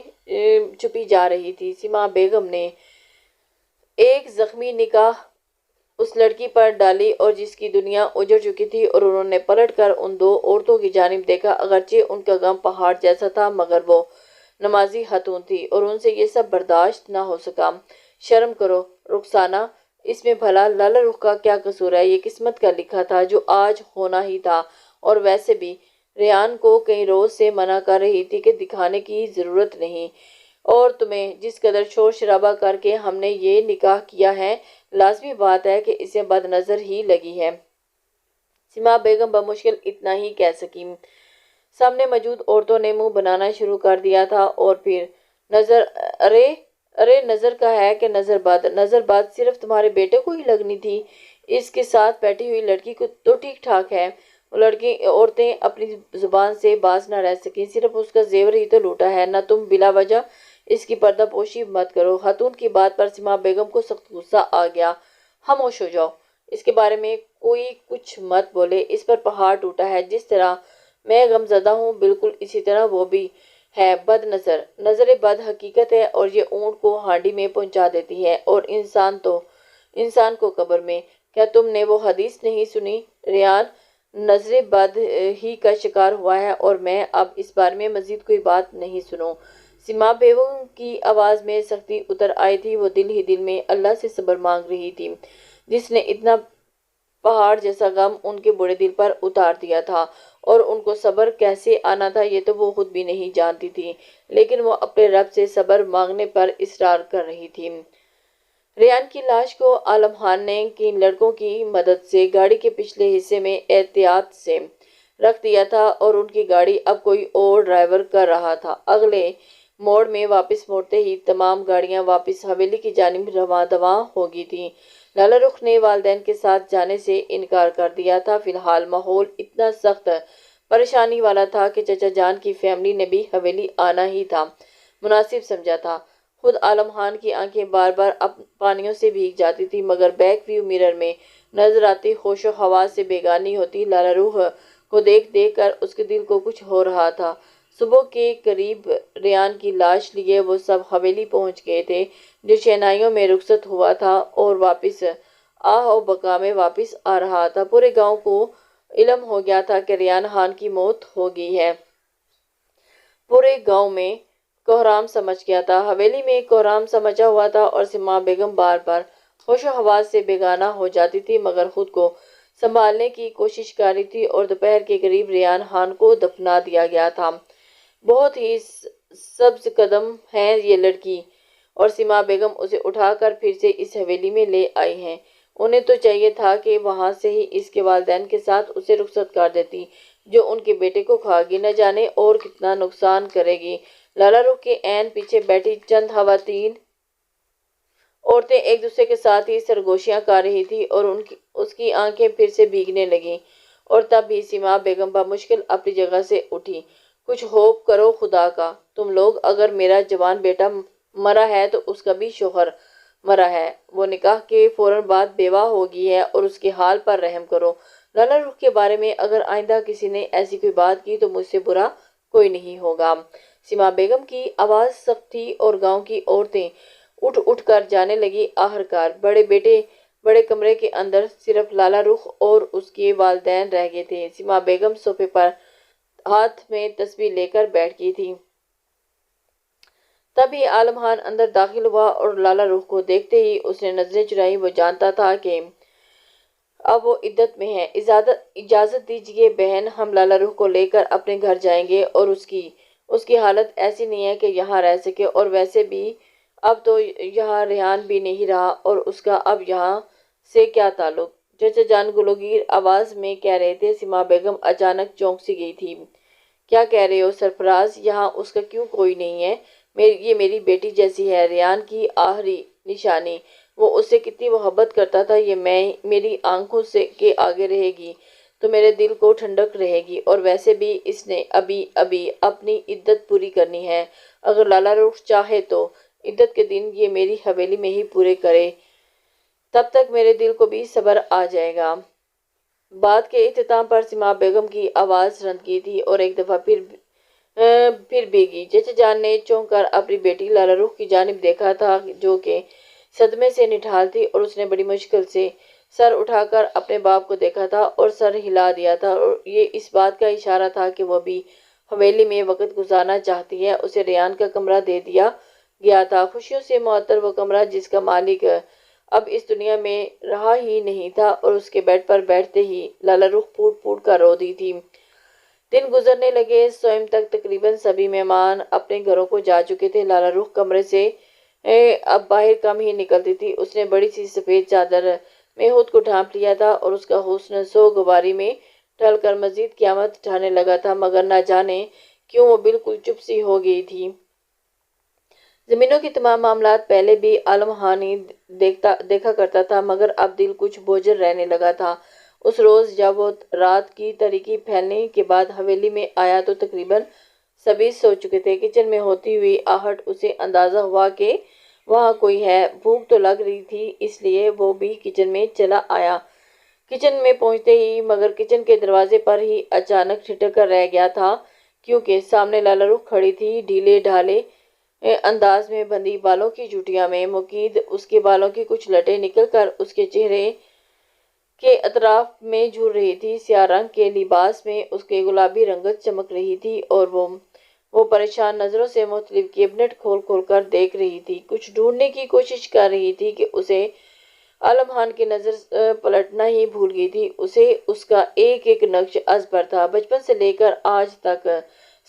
چھپی جا رہی تھی۔ سیما بیگم نے ایک زخمی نگاہ اس لڑکی پر ڈالی اور جس کی دنیا اجڑ چکی تھی، اور انہوں نے پلٹ کر ان دو عورتوں کی جانب دیکھا۔ اگرچہ ان کا غم پہاڑ جیسا تھا مگر وہ نمازی خاتون تھی اور ان سے یہ سب برداشت نہ ہو سکا۔ شرم کرو رخسانہ، اس میں بھلا لالا رخ کا کیا قصور ہے؟ یہ قسمت کا لکھا تھا جو آج ہونا ہی تھا، اور ویسے بھی ریان کو کئی روز سے منع کر رہی تھی کہ دکھانے کی ضرورت نہیں، اور تمہیں جس قدر شور شرابہ کر کے ہم نے یہ نکاح کیا ہے، لازمی بات ہے کہ اسے بد نظر ہی لگی ہے۔ سیما بیگم بمشکل اتنا ہی کہہ سکی۔ سامنے موجود عورتوں نے منہ بنانا شروع کر دیا تھا اور پھر ارے نظر کا ہے کہ نظر بد صرف تمہارے بیٹے کو ہی لگنی تھی، اس کے ساتھ بیٹھی ہوئی لڑکی کو تو ٹھیک ٹھاک ہے۔ وہ عورتیں اپنی زبان سے باز نہ رہ سکیں، صرف اس کا زیور ہی تو لوٹا ہے، نہ تم بلا وجہ اس کی پردہ پوشی مت کرو۔ خاتون کی بات پر سیما بیگم کو سخت غصہ آ گیا۔ خاموش ہو جاؤ، اس کے بارے میں کوئی کچھ مت بولے، اس پر پہاڑ ٹوٹا ہے، جس طرح میں غم زدہ ہوں بالکل اسی طرح وہ بھی ہے بد نظر بد حقیقت ہے، اور یہ اونٹ کو ہانڈی میں پہنچا دیتی ہے اور انسان کو قبر میں۔ کیا تم نے وہ حدیث نہیں سنی؟ ریان نظر بد ہی کا شکار ہوا ہے اور میں اب اس بارے میں مزید کوئی بات نہیں سنوں۔ سیما بیگم کی آواز میں سختی اتر آئی تھی۔ وہ دل ہی دل میں اللہ سے صبر مانگ رہی تھی، جس نے اتنا پہاڑ جیسا غم ان کے بڑے دل پر اتار دیا تھا، اور ان کو صبر کیسے آنا تھا یہ تو وہ خود بھی نہیں جانتی تھی، لیکن وہ اپنے رب سے صبر مانگنے پر اصرار کر رہی تھی۔ ریان کی لاش کو عالم خان نے کئی لڑکوں کی مدد سے گاڑی کے پچھلے حصے میں احتیاط سے رکھ دیا تھا، اور ان کی گاڑی اب کوئی اور ڈرائیور کر رہا تھا۔ اگلے موڑ میں واپس موڑتے ہی تمام گاڑیاں واپس حویلی کی جانب رواں دواں ہو گئی تھیں۔ لالا رخ نے والدین کے ساتھ جانے سے انکار کر دیا تھا۔ فی الحال ماحول اتنا سخت پریشانی والا تھا کہ چچا جان کی فیملی نے بھی حویلی آنا ہی تھا مناسب سمجھا تھا۔ خود عالم خان کی آنکھیں بار بار پانیوں سے بھیگ جاتی تھی، مگر بیک ویو مرر میں نظر آتی خوش و خواص سے بیگانی ہوتی لالا روح کو دیکھ دیکھ کر اس کے دل کو کچھ ہو رہا تھا۔ صبح کے قریب ریان کی لاش لیے وہ سب حویلی پہنچ گئے تھے، جو شہنائیوں میں رخصت ہوا تھا اور واپس آہ و بکا میں واپس آ رہا تھا۔ پورے گاؤں کو علم ہو گیا تھا کہ ریان خان کی موت ہو گئی ہے۔ پورے گاؤں میں کوہرام سمچ گیا تھا، حویلی میں کوہرام سمچا ہوا تھا اور سما بیگم بار بار ہوش و حواس سے بیگانہ ہو جاتی تھی، مگر خود کو سنبھالنے کی کوشش کر رہی تھی اور دوپہر کے قریب ریان خان کو دفنا دیا گیا تھا۔ بہت ہی سبز قدم ہے یہ لڑکی، اور سما بیگم اسے اٹھا کر پھر سے اس حویلی میں لے آئی ہیں۔ انہیں تو چاہیے تھا کہ وہاں سے ہی اس کے والدین کے ساتھ اسے رخصت کر دیتی، جو ان کے بیٹے کو کھا گی، نہ جانے اور کتنا نقصان کرے گی۔ لالا روح کے عین پیچھے بیٹھی چند خواتین عورتیں ایک دوسرے کے ساتھ ہی سرگوشیاں کر رہی تھی اور اس کی آنکھیں پھر سے بھیگنے لگیں، اور تب بھی سما بیگم بمشکل اپنی جگہ سے اٹھی۔ کچھ ہوپ کرو خدا کا تم لوگ، اگر میرا جوان بیٹا مرا ہے تو اس کا بھی شوہر مرا ہے، وہ نکاح کے فوراً بعد بیوہ ہو گئی ہے، اور اس کے حال پر رحم کرو۔ لالا روح کے بارے میں اگر آئندہ کسی نے ایسی کوئی بات کی تو مجھ سے برا کوئی نہیں ہوگا۔ سما بیگم کی آواز سخت تھی اور گاؤں کی عورتیں اٹھ اٹھ کر جانے لگی۔ آخرکار بڑے کمرے کے اندر صرف لالا روح اور اس کے والدین رہ گئے تھے۔ سما بیگم صوفے پر ہاتھ میں تسبیح لے کر بیٹھ گئی تھی۔ تبھی عالم خان اندر داخل ہوا اور لالا روح کو دیکھتے ہی اس نے نظریں چرائیں۔ وہ جانتا تھا کہ اب وہ عدت میں ہے۔ اجازت دیجیے بہن، ہم لالا روح کو لے کر اپنے گھر جائیں گے، اور اس کی حالت ایسی نہیں ہے کہ یہاں رہ سکے، اور ویسے بھی اب تو یہاں ریحان بھی نہیں رہا، اور اس کا اب یہاں سے کیا تعلق؟ چچا جان گلوگیر آواز میں کہہ رہے تھے۔ سما بیگم اچانک چونک سی گئی تھی۔ کیا کہہ رہے ہو سرفراز؟ یہاں اس کا کیوں کوئی نہیں ہے؟ یہ میری بیٹی جیسی ہے، ریحان کی آخری نشانی۔ وہ اس سے کتنی محبت کرتا تھا، یہ میری آنکھوں کے آگے رہے گی تو میرے دل کو ٹھنڈک رہے گی، اور ویسے بھی اس نے ابھی اپنی عدت پوری کرنی ہے۔ اگر لالا روح چاہے تو عدت کے دن یہ میری حویلی میں ہی پورے کرے، تب تک میرے دل کو بھی صبر آ جائے گا۔ بات کے اختتام پر سما بیگم کی آواز رند کی تھی اور ایک دفعہ پھر بھیگی۔ چچا جان نے چونک کر اپنی بیٹی لالا روح کی جانب دیکھا تھا، جو کہ صدمے سے نڈھال تھی، اور اس نے بڑی مشکل سے سر اٹھا کر اپنے باپ کو دیکھا تھا اور سر ہلا دیا تھا، اور یہ اس بات کا اشارہ تھا کہ وہ بھی حویلی میں وقت گزارنا چاہتی ہے۔ اسے ریان کا کمرہ دے دیا گیا تھا، خوشیوں سے معطر وہ کمرہ جس کا مالک اب اس دنیا میں رہا ہی نہیں تھا، اور اس کے بیڈ پر بیٹھتے ہی لالا روح پھوٹ پھوٹ کر رو دی تھی۔ دن گزرنے لگے۔ صبح تک تقریباً سبھی مہمان اپنے گھروں کو جا چکے تھے۔ لالا روح کمرے سے اب باہر کم ہی نکلتی تھی۔ اس نے بڑی سی سفید چادر میں خود کو ڈھانپ لیا تھا، اور اس کا حسن سوگواری میں ڈھل کر مزید قیامت ڈھانے لگا تھا، مگر نہ جانے کیوں وہ بالکل چپ سی ہو گئی تھی۔ زمینوں کے تمام معاملات پہلے بھی عالم خان ہی دیکھا کرتا تھا، مگر اب دل کچھ بوجھل رہنے لگا تھا۔ اس روز جب وہ رات کی تاریکی پھیلنے کے بعد حویلی میں آیا تو تقریباً سبھی سو چکے تھے۔ کچن میں ہوتی ہوئی آہٹ اسے اندازہ ہوا کہ وہاں کوئی ہے۔ بھوک تو لگ رہی تھی، اس لیے وہ بھی کچن میں چلا آیا۔ کچن میں پہنچتے ہی مگر کچن کے دروازے پر ہی اچانک ٹھٹک کر رہ گیا تھا، کیونکہ سامنے لالا روح کھڑی تھی، ڈھیلے ڈھالے انداز میں بندھی بالوں کی چوٹیوں میں مقید اس کے بالوں کی کچھ لٹیں نکل کر اس کے چہرے کے اطراف میں جھول رہی تھی۔ سیاہ رنگ کے لباس میں اس کی گلابی رنگت چمک رہی تھی، اور وہ پریشان نظروں سے مختلف کیبنٹ کھول کھول کر دیکھ رہی تھی، کچھ ڈھونڈنے کی کوشش کر رہی تھی کہ اسے عالم خان کی نظر پلٹنا ہی بھول گئی تھی۔ اسے اس کا ایک ایک نقش ازبر تھا، بچپن سے لے کر آج تک،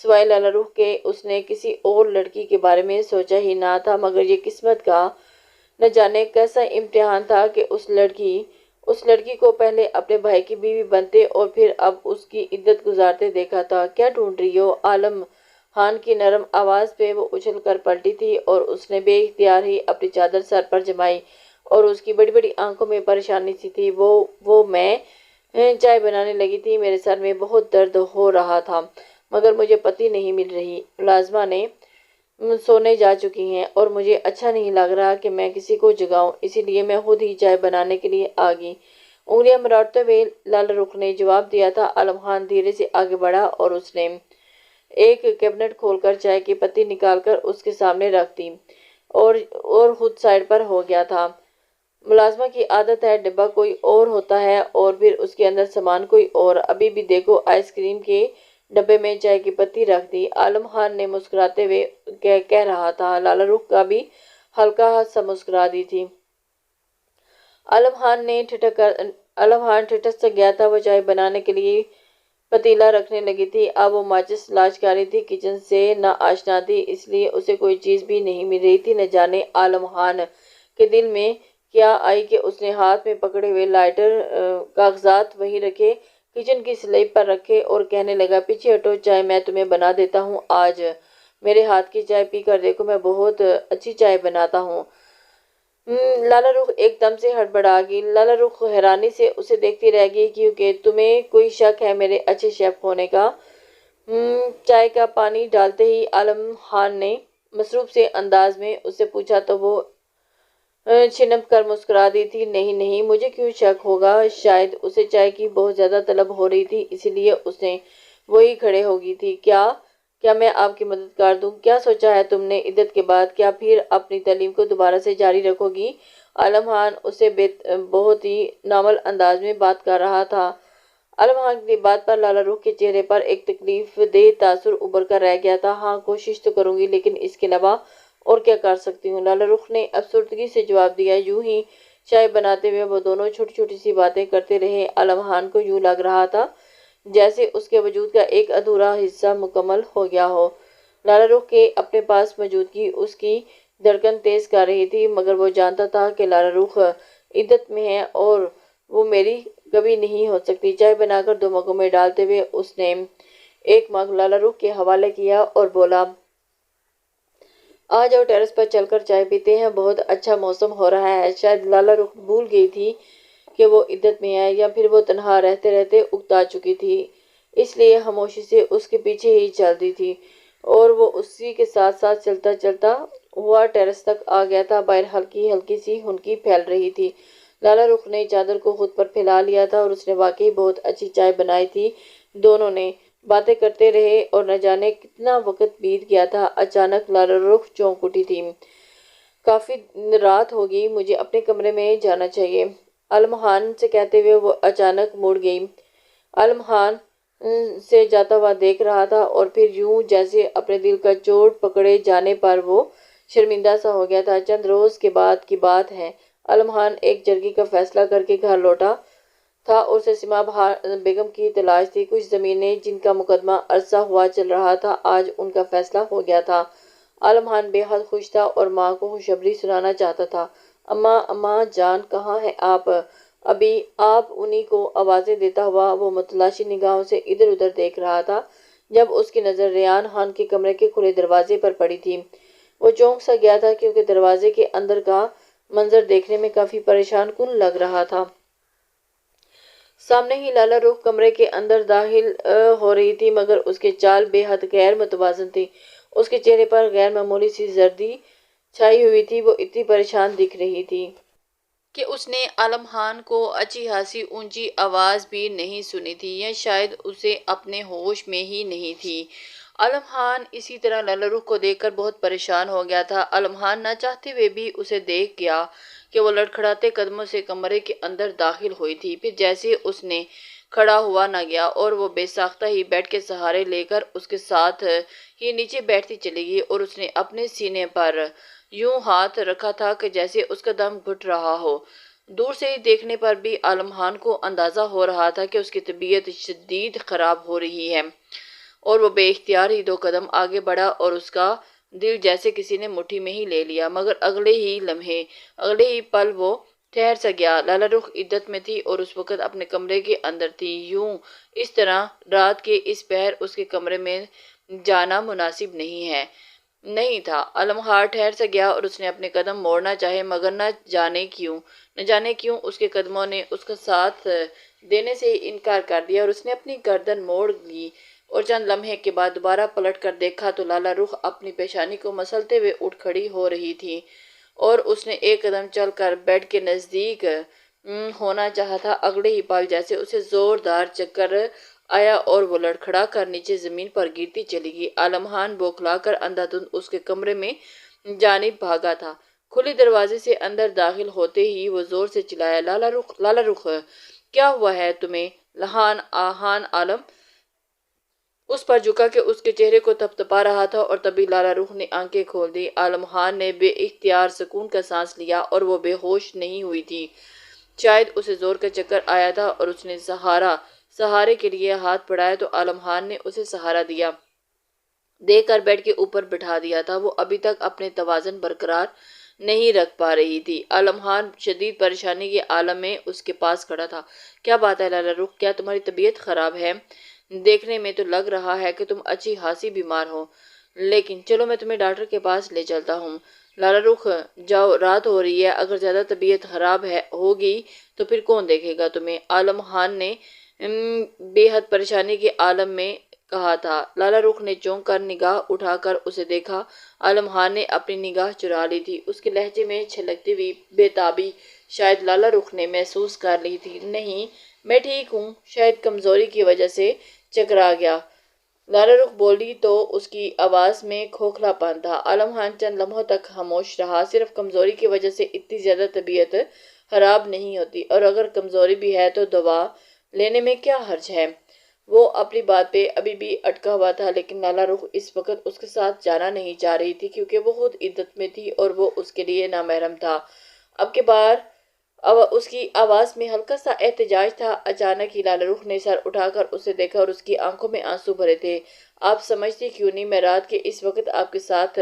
سوائے لالا روح کے اس نے کسی اور لڑکی کے بارے میں سوچا ہی نہ تھا، مگر یہ قسمت کا نہ جانے کیسا امتحان تھا کہ اس لڑکی کو پہلے اپنے بھائی کی بیوی بنتے اور پھر اب اس کی عدت گزارتے دیکھا تھا۔ کیا ڈھونڈ رہی ہو؟ عالم خان کی نرم آواز پہ وہ اچھل کر پلٹی تھی، اور اس نے بے اختیار ہی اپنی چادر سر پر جمائی، اور اس کی بڑی بڑی آنکھوں میں پریشانی سی تھی۔ وہ میں چائے بنانے لگی تھی۔ میرے سر میں بہت درد ہو رہا تھا مگر مجھے پتی نہیں مل رہی۔ ملازمہ نے سونے جا چکی ہیں اور مجھے اچھا نہیں لگ رہا کہ میں کسی کو جگاؤں، اسی لیے میں خود ہی چائے بنانے کے لیے آ گئی۔ انگلیاں مراٹتے ہوئے لالا رخ نے جواب دیا تھا۔ عالم خان دھیرے سے آگے بڑھا اور اس نے ایک کیبنٹ کھول کر چائے کی پتی نکال کر اس کے سامنے رکھ دی اور خود سائڈ پر ہو گیا تھا۔ ملازمہ کی عادت ہے، ڈبہ کوئی اور ہوتا ہے اور پھر اس کے اندر سامان کوئی اور۔ ابھی بھی دیکھو، آئس کریم کے ڈبے میں چائے کی پتی رکھ دی، عالم خان نے مسکراتے ہوئے کہہ رہا تھا۔ لالا رخ کا بھی ہلکا سا مسکرا دی تھی۔ عالم خان ٹھٹک سا گیا تھا۔ وہ چائے بنانے کے لیے پتیلا رکھنے لگی تھی۔ اب وہ ماچس لاچ کاری تھی، کچن سے نا آشنا تھی، اس لیے اسے کوئی چیز بھی نہیں مل رہی تھی۔ نہ جانے عالم خان کے دل میں کیا آئی کہ اس نے ہاتھ میں پکڑے ہوئے لائٹر کاغذات وہیں رکھے، کچن کی سلیب پر رکھے اور کہنے لگا، پیچھے ہٹو، چائے میں تمہیں بنا دیتا ہوں۔ آج میرے ہاتھ کی چائے پی کر دیکھو، میں بہت اچھی چائے بناتا ہوں۔ لالا رخ ایک دم سے ہڑبڑا گئی۔ لالا رخ حیرانی سے اسے دیکھتی رہ گئی، کیونکہ تمہیں کوئی شک ہے میرے اچھے شیف ہونے کا؟ چائے کا پانی ڈالتے ہی عالم خان نے مصروف سے انداز میں اس سے پوچھا تو وہ چھنپ کر مسکرا دی تھی۔ نہیں نہیں، مجھے کیوں شک ہوگا؟ شاید اسے چائے کی بہت زیادہ طلب ہو رہی تھی، اسی لیے اس نے وہی کھڑے ہو گئی تھی۔ کیا میں آپ کی مدد کر دوں؟ کیا سوچا ہے تم نے عدت کے بعد؟ کیا پھر اپنی تعلیم کو دوبارہ سے جاری رکھو گی؟ عالم خان اس سے بہت ہی نارمل انداز میں بات کر رہا تھا۔ عالم خان کی بات پر لالا رخ کے چہرے پر ایک تکلیف دہ تاثر ابھر کر رہ گیا تھا۔ ہاں، کوشش تو کروں گی، لیکن اس کے علاوہ اور کیا کر سکتی ہوں؟ لالا رخ نے افسردگی سے جواب دیا۔ یوں ہی چائے بناتے ہوئے وہ دونوں چھوٹی چھوٹی سی باتیں کرتے رہے۔ عالم خان کو یوں لگ رہا تھا جیسے اس کے وجود کا ایک ادھورا حصہ مکمل ہو گیا ہو۔ لالا رخ کے اپنے پاس موجودگی اس کی دھڑکن تیز کر رہی تھی، مگر وہ جانتا تھا کہ لالا رخ عدت میں ہے اور وہ میری کبھی نہیں ہو سکتی۔ چائے بنا کر 2 مگوں میں ڈالتے ہوئے اس نے ایک مگ لالا رخ کے حوالے کیا اور بولا، آ جاؤ، ٹیرس پر چل کر چائے پیتے ہیں، بہت اچھا موسم ہو رہا ہے۔ شاید لالا رخ بھول گئی تھی کہ وہ عدت میں ہے، یا پھر وہ تنہا رہتے رہتے اکتا چکی تھی، اس لیے خاموشی سے اس کے پیچھے ہی چلتی تھی اور وہ اسی کے ساتھ ساتھ چلتا چلتا ہوا ٹیرس تک آ گیا تھا۔ باہر ہلکی ہلکی سی خنکی پھیل رہی تھی۔ لالا رخ نے چادر کو خود پر پھیلا لیا تھا اور اس نے واقعی بہت اچھی چائے بنائی تھی۔ دونوں نے باتیں کرتے رہے اور نہ جانے کتنا وقت بیت گیا تھا۔ اچانک لالا رخ چونک اٹھی تھی۔ کافی رات ہو گئی، مجھے اپنے کمرے میں جانا چاہیے، عالم خان سے کہتے ہوئے وہ اچانک مڑ گئی۔ عالم خان سے جاتا ہوا دیکھ رہا تھا اور پھر یوں جیسے اپنے دل کا چوٹ پکڑے جانے پر وہ شرمندہ سا ہو گیا تھا۔ چند روز کے بعد کی بات ہے، عالم خان ایک جرگے کا فیصلہ کر کے گھر لوٹا تھا اور اسے سما بہار بیگم کی تلاش تھی۔ کچھ زمینیں جن کا مقدمہ عرصہ ہوا چل رہا تھا، آج ان کا فیصلہ ہو گیا تھا۔ عالم خان بے حد خوش تھا اور ماں کو خوشخبری سنانا چاہتا تھا۔ اماں جان، کہاں ہیں آپ؟ ابھی آپ انہی کو آوازیں دیتا ہوا وہ متلاشی نگاہوں سے ادھر ادھر دیکھ رہا تھا جب اس کی نظر ریحان خان کے کمرے کے کھلے دروازے پر پڑی تھی۔ وہ چونک سا گیا تھا کیونکہ دروازے کے اندر کا منظر دیکھنے میں کافی پریشان کن لگ رہا تھا۔ سامنے ہی لالا رخ کمرے کے اندر داخل ہو رہی تھی، مگر اس کی چال بے حد غیر متوازن تھی۔ اس کے چہرے پر غیر معمولی سی زردی چھائی ہوئی تھی۔ وہ اتنی پریشان دکھ رہی تھی کہ اس نے عالم خان کو اچھی خاصی اونچی آواز بھی نہیں سنی تھی، یا شاید اسے اپنے ہوش میں ہی نہیں تھی۔ عالم خان اسی طرح لالا رخ کو دیکھ کر بہت پریشان ہو گیا تھا۔ عالم خان نہ چاہتے ہوئے بھی اسے دیکھ گیا کہ وہ لڑکھڑاتے قدموں سے کمرے کے اندر داخل ہوئی تھی۔ پھر جیسے اس نے کھڑا ہوا نہ گیا اور وہ بے ساختہ ہی بیڈ کے سہارے لے کر اس کے ساتھ ہی نیچے بیٹھتی چلی گئی اور اس نے اپنے سینے پر یوں ہاتھ رکھا تھا کہ جیسے اس کا دم گھٹ رہا ہو۔ دور سے ہی دیکھنے پر بھی عالم خان کو اندازہ ہو رہا تھا کہ اس کی طبیعت شدید خراب ہو رہی ہے، اور وہ بے اختیار ہی 2 قدم آگے بڑھا اور اس کا دل جیسے کسی نے مٹھی میں ہی لے لیا، مگر اگلے ہی پل وہ ٹھہر سا گیا۔ لالا رخ عدت میں تھی اور اس وقت اپنے کمرے کے اندر تھی۔ یوں اس طرح رات کے اس پہر اس کے کمرے میں جانا مناسب نہیں ہے۔ نہیں تھا۔ عالم ہار ٹھہر سا گیا اور اس نے اپنے قدم موڑنا چاہے مگر نہ جانے کیوں اس کے قدموں نے اس کا ساتھ دینے سے انکار کر دیا اور اس نے اپنی گردن موڑ لی اور چند لمحے کے بعد دوبارہ پلٹ کر دیکھا تو لالا رخ اپنی پیشانی کو مسلتے ہوئے اٹھ کھڑی ہو رہی تھی اور اس نے ایک قدم چل کر بیڈ کے نزدیک ہونا چاہا تھا۔ اگلے ہی پل جیسے اسے زوردار چکر آیا اور وہ لڑکھڑا کر نیچے زمین پر گرتی چلی گئی۔ عالم خان بوکھلا کر اندھا دھند اس کے کمرے میں جانب بھاگا تھا۔ کھلے دروازے سے اندر داخل ہوتے ہی وہ زور سے چلایا، لالا رخ، کیا ہوا ہے تمہیں؟ لہان عالم اس پر جھکا کہ اس کے چہرے کو تھپتھپا رہا تھا اور تبھی لالا رخ نے آنکھیں کھول دی۔ عالم خان نے بے اختیار سکون کا سانس لیا اور وہ بے ہوش نہیں ہوئی تھی۔ شاید اسے زور کا چکر آیا تھا اور اس نے سہارے کے لیے ہاتھ بڑھایا تو عالم خان نے اسے سہارا دے کر بیڈ کے اوپر بٹھا دیا تھا۔ وہ ابھی تک اپنے توازن برقرار نہیں رکھ پا رہی تھی۔ عالم خان شدید پریشانی کے عالم میں اس کے پاس کھڑا تھا۔ کیا بات ہے لالا رخ، کیا تمہاری طبیعت خراب ہے؟ دیکھنے میں تو لگ رہا ہے کہ تم اچھی خاصی بیمار ہو، لیکن چلو میں تمہیں ڈاکٹر کے پاس لے چلتا ہوں۔ لالا رخ جاؤ، رات ہو رہی ہے، اگر زیادہ طبیعت خراب ہوگی تو پھر کون دیکھے گا تمہیں؟ عالم خان نے بے حد پریشانی کے عالم میں کہا تھا۔ لالا رخ نے چونک کر نگاہ اٹھا کر اسے دیکھا۔ عالم خان نے اپنی نگاہ چرا لی تھی۔ اس کے لہجے میں چھلکتی ہوئی بے تابی شاید لالا رخ نے محسوس کر لی تھی۔ نہیں، میں ٹھیک ہوں، شاید کمزوری کی وجہ سے چکرا گیا، لالا رخ بولی تو اس کی آواز میں کھوکھلا پن تھا۔ عالم خان چند لمحوں تک خاموش رہا۔ صرف کمزوری کی وجہ سے اتنی زیادہ طبیعت خراب نہیں ہوتی، اور اگر کمزوری بھی ہے تو دوا لینے میں کیا حرج ہے؟ وہ اپنی بات پہ ابھی بھی اٹکا ہوا تھا، لیکن لالا رخ اس وقت اس کے ساتھ جانا نہیں چاہ رہی تھی کیونکہ وہ خود عدت میں تھی اور وہ اس کے لیے نامحرم تھا۔ اب کے بار اس کی آواز میں ہلکا سا احتجاج تھا۔ اچانک ہی لالا رخ نے سر اٹھا کر اسے دیکھا اور اس کی آنکھوں میں آنسو بھرے تھے۔ آپ سمجھتی کیوں نہیں میں رات کے اس وقت آپ کے ساتھ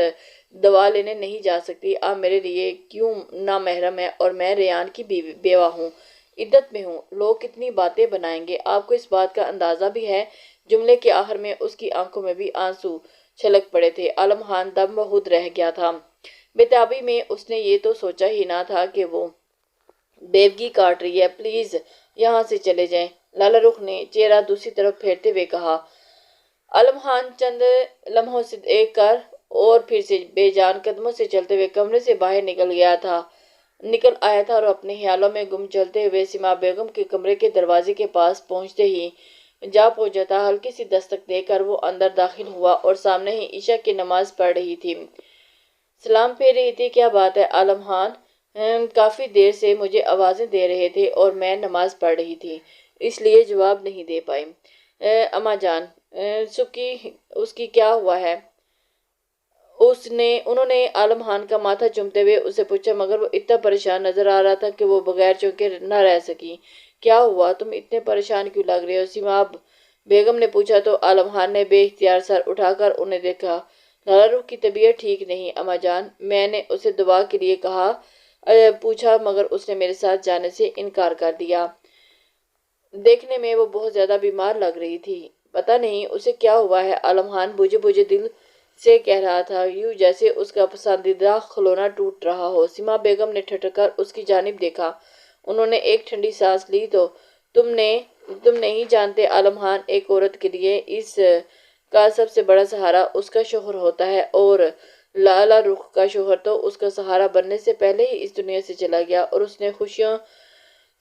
دوا لینے نہیں جا سکتی؟ آپ میرے لیے کیوں نامحرم ہیں اور میں ریان کی بیوہ ہوں، عدت میں ہوں، لوگ کتنی باتیں بنائیں گے، آپ کو اس بات کا اندازہ بھی ہے؟ جملے کے آخر میں اس کی آنکھوں میں بھی آنسو چھلک پڑے تھے۔ عالم خان دم بخود رہ گیا تھا۔ بے تابی میں اس نے یہ تو سوچا ہی نہ تھا کہ وہ بیوگی کاٹ رہی ہے۔ پلیز یہاں سے چلے جائیں، لالا رخ نے چہرہ دوسری طرف پھیرتے ہوئے کہا۔ عالم خان چند لمحوں سے دیکھ کر اور پھر سے بے جان قدموں سے چلتے ہوئے کمرے سے باہر نکل آیا تھا اور اپنے خیالوں میں گم چلتے ہوئے سما بیگم کے کمرے کے دروازے کے پاس پہنچتے ہی جا پہنچا تھا۔ ہلکی سی دستک دے کر وہ اندر داخل ہوا اور سامنے ہی عشاء کی نماز پڑھ رہی تھی، سلام پھیر رہی تھی۔ کیا بات ہے عالم خان، کافی دیر سے مجھے آوازیں دے رہے تھے اور میں نماز پڑھ رہی تھی، اس لیے جواب نہیں دے پائی۔ اماں جان، اس کی کیا ہوا ہے؟ انہوں نے عالم خان کا ماتھا چومتے ہوئے اسے پوچھا، مگر وہ اتنا پریشان نظر آ رہا تھا کہ وہ بغیر چونکے نہ رہ سکی۔ کیا ہوا؟ تم اتنے پریشان کیوں لگ رہے ہو؟ سما بیگم نے پوچھا تو عالم خان نے بے اختیار سر اٹھا کر انہیں دیکھا۔ لالا رخ کی طبیعت ٹھیک نہیں اماں جان، میں نے اسے دوا کے لیے پوچھا مگر اس نے میرے ساتھ جانے سے انکار کر دیا۔ دیکھنے میں وہ بہت زیادہ بیمار لگ رہی تھی، پتہ نہیں اسے کیا ہوا ہے، عالم خان بوجھے دل سے کہہ رہا تھا، یوں جیسے اس کا پسندیدہ کھلونا ٹوٹ رہا ہو۔ سما بیگم نے ٹھٹک کر اس کی جانب دیکھا۔ انہوں نے ایک ٹھنڈی سانس لی تو تم نہیں جانتے عالم خان، ایک عورت کے لیے اس کا سب سے بڑا سہارا اس کا شوہر ہوتا ہے، اور لالا رخ کا شوہر تو اس کا سہارا بننے سے پہلے ہی اس دنیا سے چلا گیا اور اس نے خوشیوں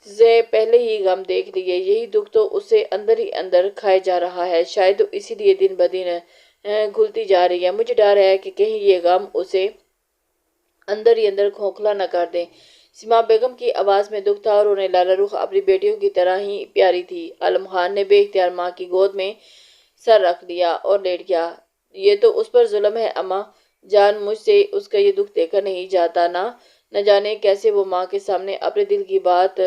سے پہلے ہی غم دیکھ لیے۔ یہی دکھ تو اسے اندر ہی اندر کھائے جا رہا ہے، شاید اسی لیے دن بدن گھلتی جا رہی ہے۔ مجھے ڈر ہے کہ کہیں یہ غم اسے اندر ہی اندر کھوکھلا نہ کر دے۔ سما بیگم کی آواز میں دکھ تھا اور انہیں لالا رخ اپنی بیٹیوں کی طرح ہی پیاری تھی۔ عالم خان نے بے اختیار ماں کی گود میں سر رکھ دیا اور لیٹ گیا۔ یہ تو اس پر ظلم ہے اماں جان، مجھ سے اس کا یہ دکھ دیکھا نہیں جاتا، نہ جانے کیسے وہ ماں کے سامنے اپنے دل کی بات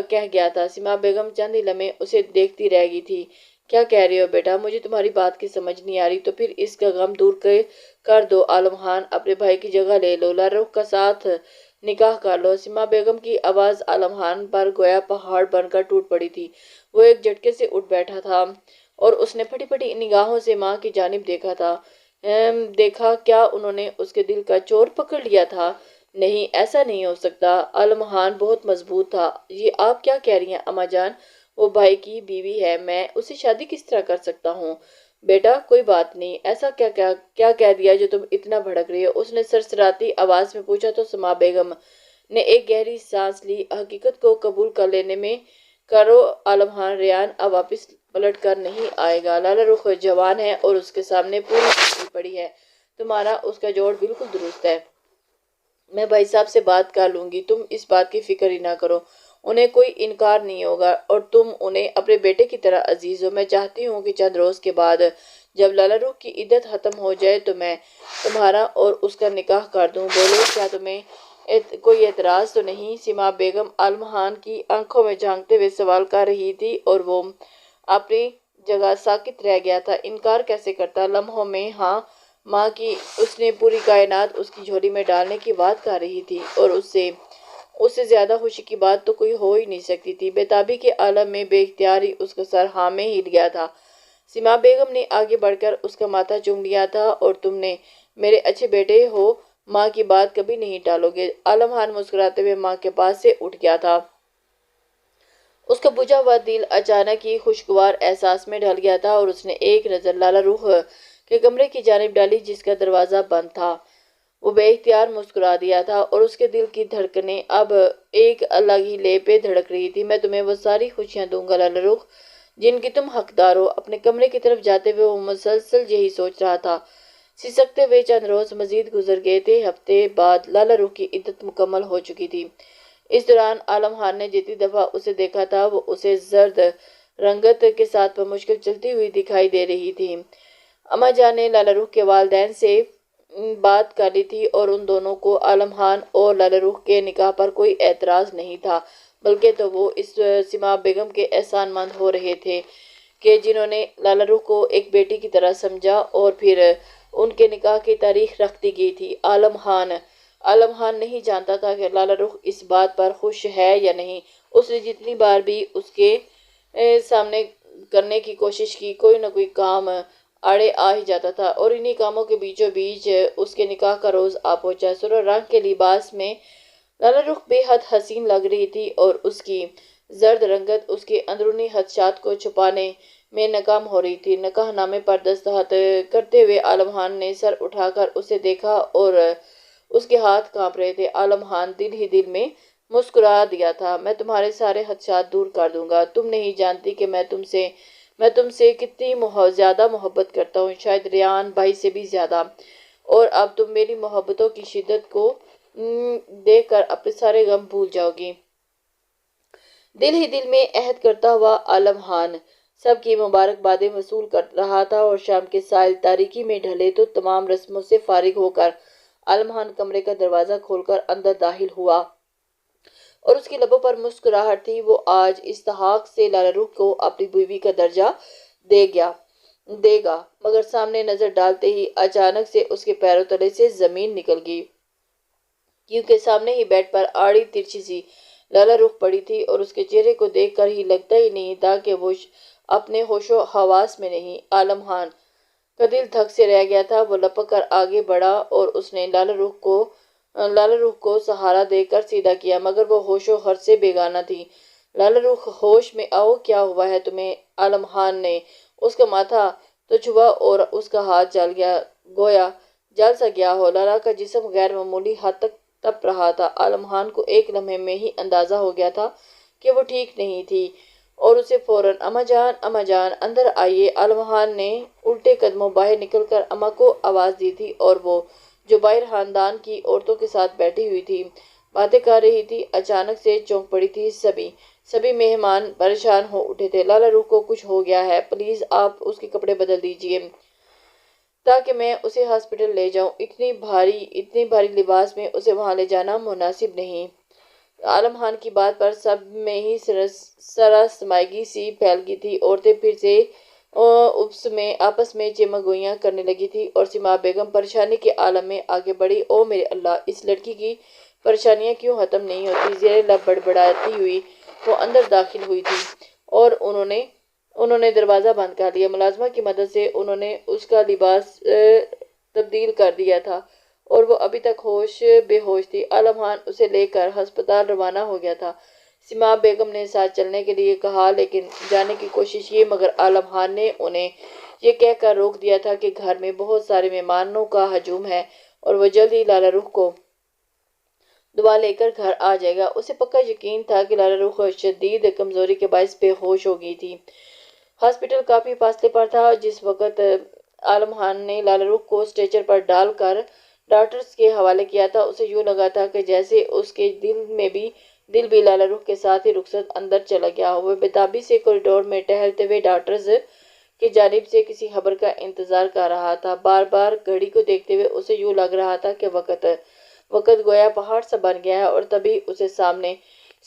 کہہ گیا تھا۔ سما بیگم چند ہی لمحے اسے دیکھتی رہ گئی تھی۔ کیا کہہ رہے ہو بیٹا؟ مجھے تمہاری بات کی سمجھ نہیں آ رہی۔ تو پھر اس کا غم دور کر دو عالم خان، اپنے بھائی کی جگہ لے لو، لالا رخ کا ساتھ نکاح کر لو۔ سما بیگم کی آواز عالم خان پر گویا پہاڑ بن کر ٹوٹ پڑی تھی۔ وہ ایک جھٹکے سے اٹھ بیٹھا تھا اور اس نے پھٹی پھٹی نگاہوں سے ماں کی جانب دیکھا تھا۔ دیکھا کیا انہوں نے اس کے دل کا چور پکڑ لیا تھا؟ نہیں، ایسا نہیں ہو سکتا، عالم خان بہت مضبوط تھا۔ یہ آپ کیا کہہ رہی ہیں اما جان؟ وہ بھائی کی بیوی ہے، میں اسے شادی کس طرح کر سکتا ہوں؟ بیٹا کوئی بات نہیں، ایسا کیا کیا کیا کہہ دیا جو تم اتنا بھڑک رہی ہو؟ اس نے سرسراتی آواز میں پوچھا تو سما بیگم نے ایک گہری سانس لی۔ حقیقت کو قبول کر لینے میں کرو عالم خان، ریان اب واپس پلٹ کر نہیں آئے گا۔ لالا رخ جوان ہے اور اس کے سامنے پوری زندگی پڑی ہے۔ تمہارا اس کا جوڑ بالکل درست ہے۔ میں بھائی صاحب سے بات کر لوں گی، تم اس بات کی فکر ہی نہ کرو، انہیں کوئی انکار نہیں ہوگا اور تم انہیں اپنے بیٹے کی طرح عزیز ہو۔ میں چاہتی ہوں کہ چند روز کے بعد جب لالا رخ کی عدت ختم ہو جائے تو میں تمہارا اور اس کا نکاح کر دوں۔ بولو، کیا تمہیں کوئی اعتراض تو نہیں؟ سما بیگم عالم خان کی آنکھوں میں جھانکتے ہوئے سوال کر رہی تھی اور وہ اپنی جگہ ساکت رہ گیا تھا۔ انکار کیسے کرتا؟ لمحوں میں ہاں ماں کی، اس نے پوری کائنات اس کی جھولی میں ڈالنے کی بات کر رہی تھی اور اس سے زیادہ خوشی کی بات تو کوئی ہو ہی نہیں سکتی تھی۔ بے-تابی کے عالم میں بے اختیار ہی اس کا سر ہاں میں ہل گیا تھا۔ سما بیگم نے آگے بڑھ کر اس کا ماتھا چوم لیا تھا۔ اور تم نے میرے اچھے بیٹے ہو، ماں کی بات کبھی نہیں ٹالو گے۔ عالم خان مسکراتے ہوئے ماں کے پاس سے اٹھ گیا تھا۔ اس کا بجھا ہوا دل اچانک ہی خوشگوار احساس میں ڈھل گیا تھا اور اس نے ایک نظر لالا رخ کے کمرے کی جانب ڈالی جس کا دروازہ بند تھا۔ وہ بے اختیار مسکرا دیا تھا اور اس کے دل کی دھڑکنیں اب ایک الگ ہی لے پہ دھڑک رہی تھی۔ میں تمہیں وہ ساری خوشیاں دوں گا لالا رخ جن کی تم حقدار ہو۔ اپنے کمرے کی طرف جاتے ہوئے وہ مسلسل یہی سوچ رہا تھا۔ سسکتے ہوئے چند روز مزید گزر گئے تھے۔ ہفتے بعد لالا رخ کی عدت مکمل ہو چکی تھی۔ اس دوران عالم خان نے جتنی دفعہ اسے دیکھا تھا وہ اسے زرد رنگت کے ساتھ بمشکل چلتی ہوئی دکھائی دے رہی تھی۔ اما جان نے لالا رخ کے والدین سے بات کر لی تھی اور ان دونوں کو عالم خان اور لالا رخ کے نکاح پر کوئی اعتراض نہیں تھا، بلکہ تو وہ اس سما بیگم کے احسان مند ہو رہے تھے کہ جنہوں نے لالا رخ کو ایک بیٹی کی طرح سمجھا اور پھر ان کے نکاح کی تاریخ رکھ دی گئی تھی۔ عالم خان نہیں جانتا تھا کہ لالا رخ اس بات پر خوش ہے یا نہیں۔ اس نے جتنی بار بھی اس کے سامنے کرنے کی کوشش کی، کوئی نہ کوئی کام آڑے آ ہی جاتا تھا اور انہی کاموں کے بیچوں بیچ اس کے نکاح کا روز آ پہنچا۔ سرخ رنگ کے لباس میں لالا رخ بے حد حسین لگ رہی تھی اور اس کی زرد رنگت اس کے اندرونی خدشات کو چھپانے میں ناکام ہو رہی تھی۔ نکاح نامے پر دستخط کرتے ہوئے عالم خان نے سر اٹھا کر اسے دیکھا اور اس کے ہاتھ کانپ رہے تھے۔ عالم خان دل ہی دل میں مسکرا دیا تھا، میں تمہارے سارے خدشات دور کر دوں گا۔ تم نہیں جانتی کہ میں تم سے کتنی زیادہ محبت کرتا ہوں، شاید ریان بھائی سے بھی زیادہ، اور اب تم میری محبتوں کی شدت کو دیکھ کر اپنے سارے غم بھول جاؤ گی۔ دل ہی دل میں عہد کرتا ہوا عالم خان سب کی مبارکبادیں وصول کر رہا تھا اور شام کے سائل تاریکی میں ڈھلے تو تمام رسموں سے فارغ ہو کر عالم خان کمرے کا دروازہ کھول کر اندر داخل ہوا اور اس کے لبوں پر مسکراہٹ تھی۔ وہ آج استحقاق سے لالا رخ کو اپنی بیوی کا درجہ دے گا، مگر سامنے نظر ڈالتے ہی اچانک سے اس کے پیروں تلے سے زمین نکل گئی، کیونکہ سامنے ہی بیڈ پر آڑی ترچھی سی لالا رخ پڑی تھی اور اس کے چہرے کو دیکھ کر ہی لگتا ہی نہیں تھا کہ وہ اپنے ہوش و حواس میں نہیں۔ عالم خان کا دل دھک سے رہ گیا تھا۔ وہ لپک کر آگے بڑھا اور اس نے لالا رخ کو سہارا دے کر سیدھا کیا، مگر وہ ہوش و حرص سے بیگانہ تھی۔ لالا رخ، ہوش میں آؤ، کیا ہوا ہے تمہیں؟ عالم خان نے اس کا ماتھا تو چھوا اور اس کا ہاتھ جل گیا، گویا جل سا گیا ہو۔ لالا کا جسم غیر معمولی حد تک تپ رہا تھا۔ عالم خان کو ایک لمحے میں ہی اندازہ ہو گیا تھا کہ وہ ٹھیک نہیں تھی اور اسے فوراً اما جان اندر آئیے۔ عالم خان نے الٹے قدموں باہر نکل کر اماں کو آواز دی تھی اور وہ جو باہر خاندان کی عورتوں کے ساتھ بیٹھی ہوئی تھی، باتیں کر رہی تھی، اچانک سے چونک پڑی تھی۔ سبھی مہمان پریشان ہو اٹھے تھے۔ لالا رخ کو کچھ ہو گیا ہے، پلیز آپ اس کے کپڑے بدل دیجئے تاکہ میں اسے ہاسپٹل لے جاؤں۔ اتنی بھاری لباس میں اسے وہاں لے جانا مناسب نہیں۔ عالم خان کی بات پر سب میں ہی سراسمائی سی پھیل گئی تھی۔ عورتیں پھر سے آپس میں چیمہ گوئیاں کرنے لگی تھی اور سما بیگم پریشانی کے عالم میں آگے بڑھی۔ او میرے اللہ، اس لڑکی کی پریشانیاں کیوں ختم نہیں ہوتی؟ زیر لب بڑبڑاتی ہوئی وہ اندر داخل ہوئی تھی اور انہوں نے دروازہ بند کر لیا۔ ملازمہ کی مدد سے انہوں نے اس کا لباس تبدیل کر دیا تھا اور وہ ابھی تک بے ہوش تھی۔ عالم خان اسے لے کر ہسپتال روانہ ہو گیا تھا۔ سیما بیگم نے ساتھ چلنے کے لیے کہا لیکن جانے کی کوشش کی، مگر عالم خان نے انہیں یہ کہہ کر روک دیا تھا کہ گھر میں بہت سارے مہمانوں کا ہجوم ہے اور وہ جلد ہی لالہ رخ کو دعا لے کر گھر آ جائے گا۔ اسے پکا یقین تھا کہ لالہ رخ شدید کمزوری کے باعث بے ہوش ہو گئی تھی۔ ہاسپٹل کافی فاصلے پر تھا۔ جس وقت عالم خان نے لالہ رخ کو اسٹریچر پر ڈال کر ڈاکٹرز کے حوالے کیا تھا، اسے یوں لگا تھا کہ جیسے اس کے دل بھی لالہ رخ کے ساتھ ہی رخصت اندر چلا گیا ہو۔ وہ بےتابی سے کوریڈور میں ٹہلتے ہوئے ڈاکٹرز کی جانب سے کسی خبر کا انتظار کر رہا تھا۔ بار بار گھڑی کو دیکھتے ہوئے اسے یوں لگ رہا تھا کہ وقت گویا پہاڑ سا بن گیا ہے، اور تبھی اسے سامنے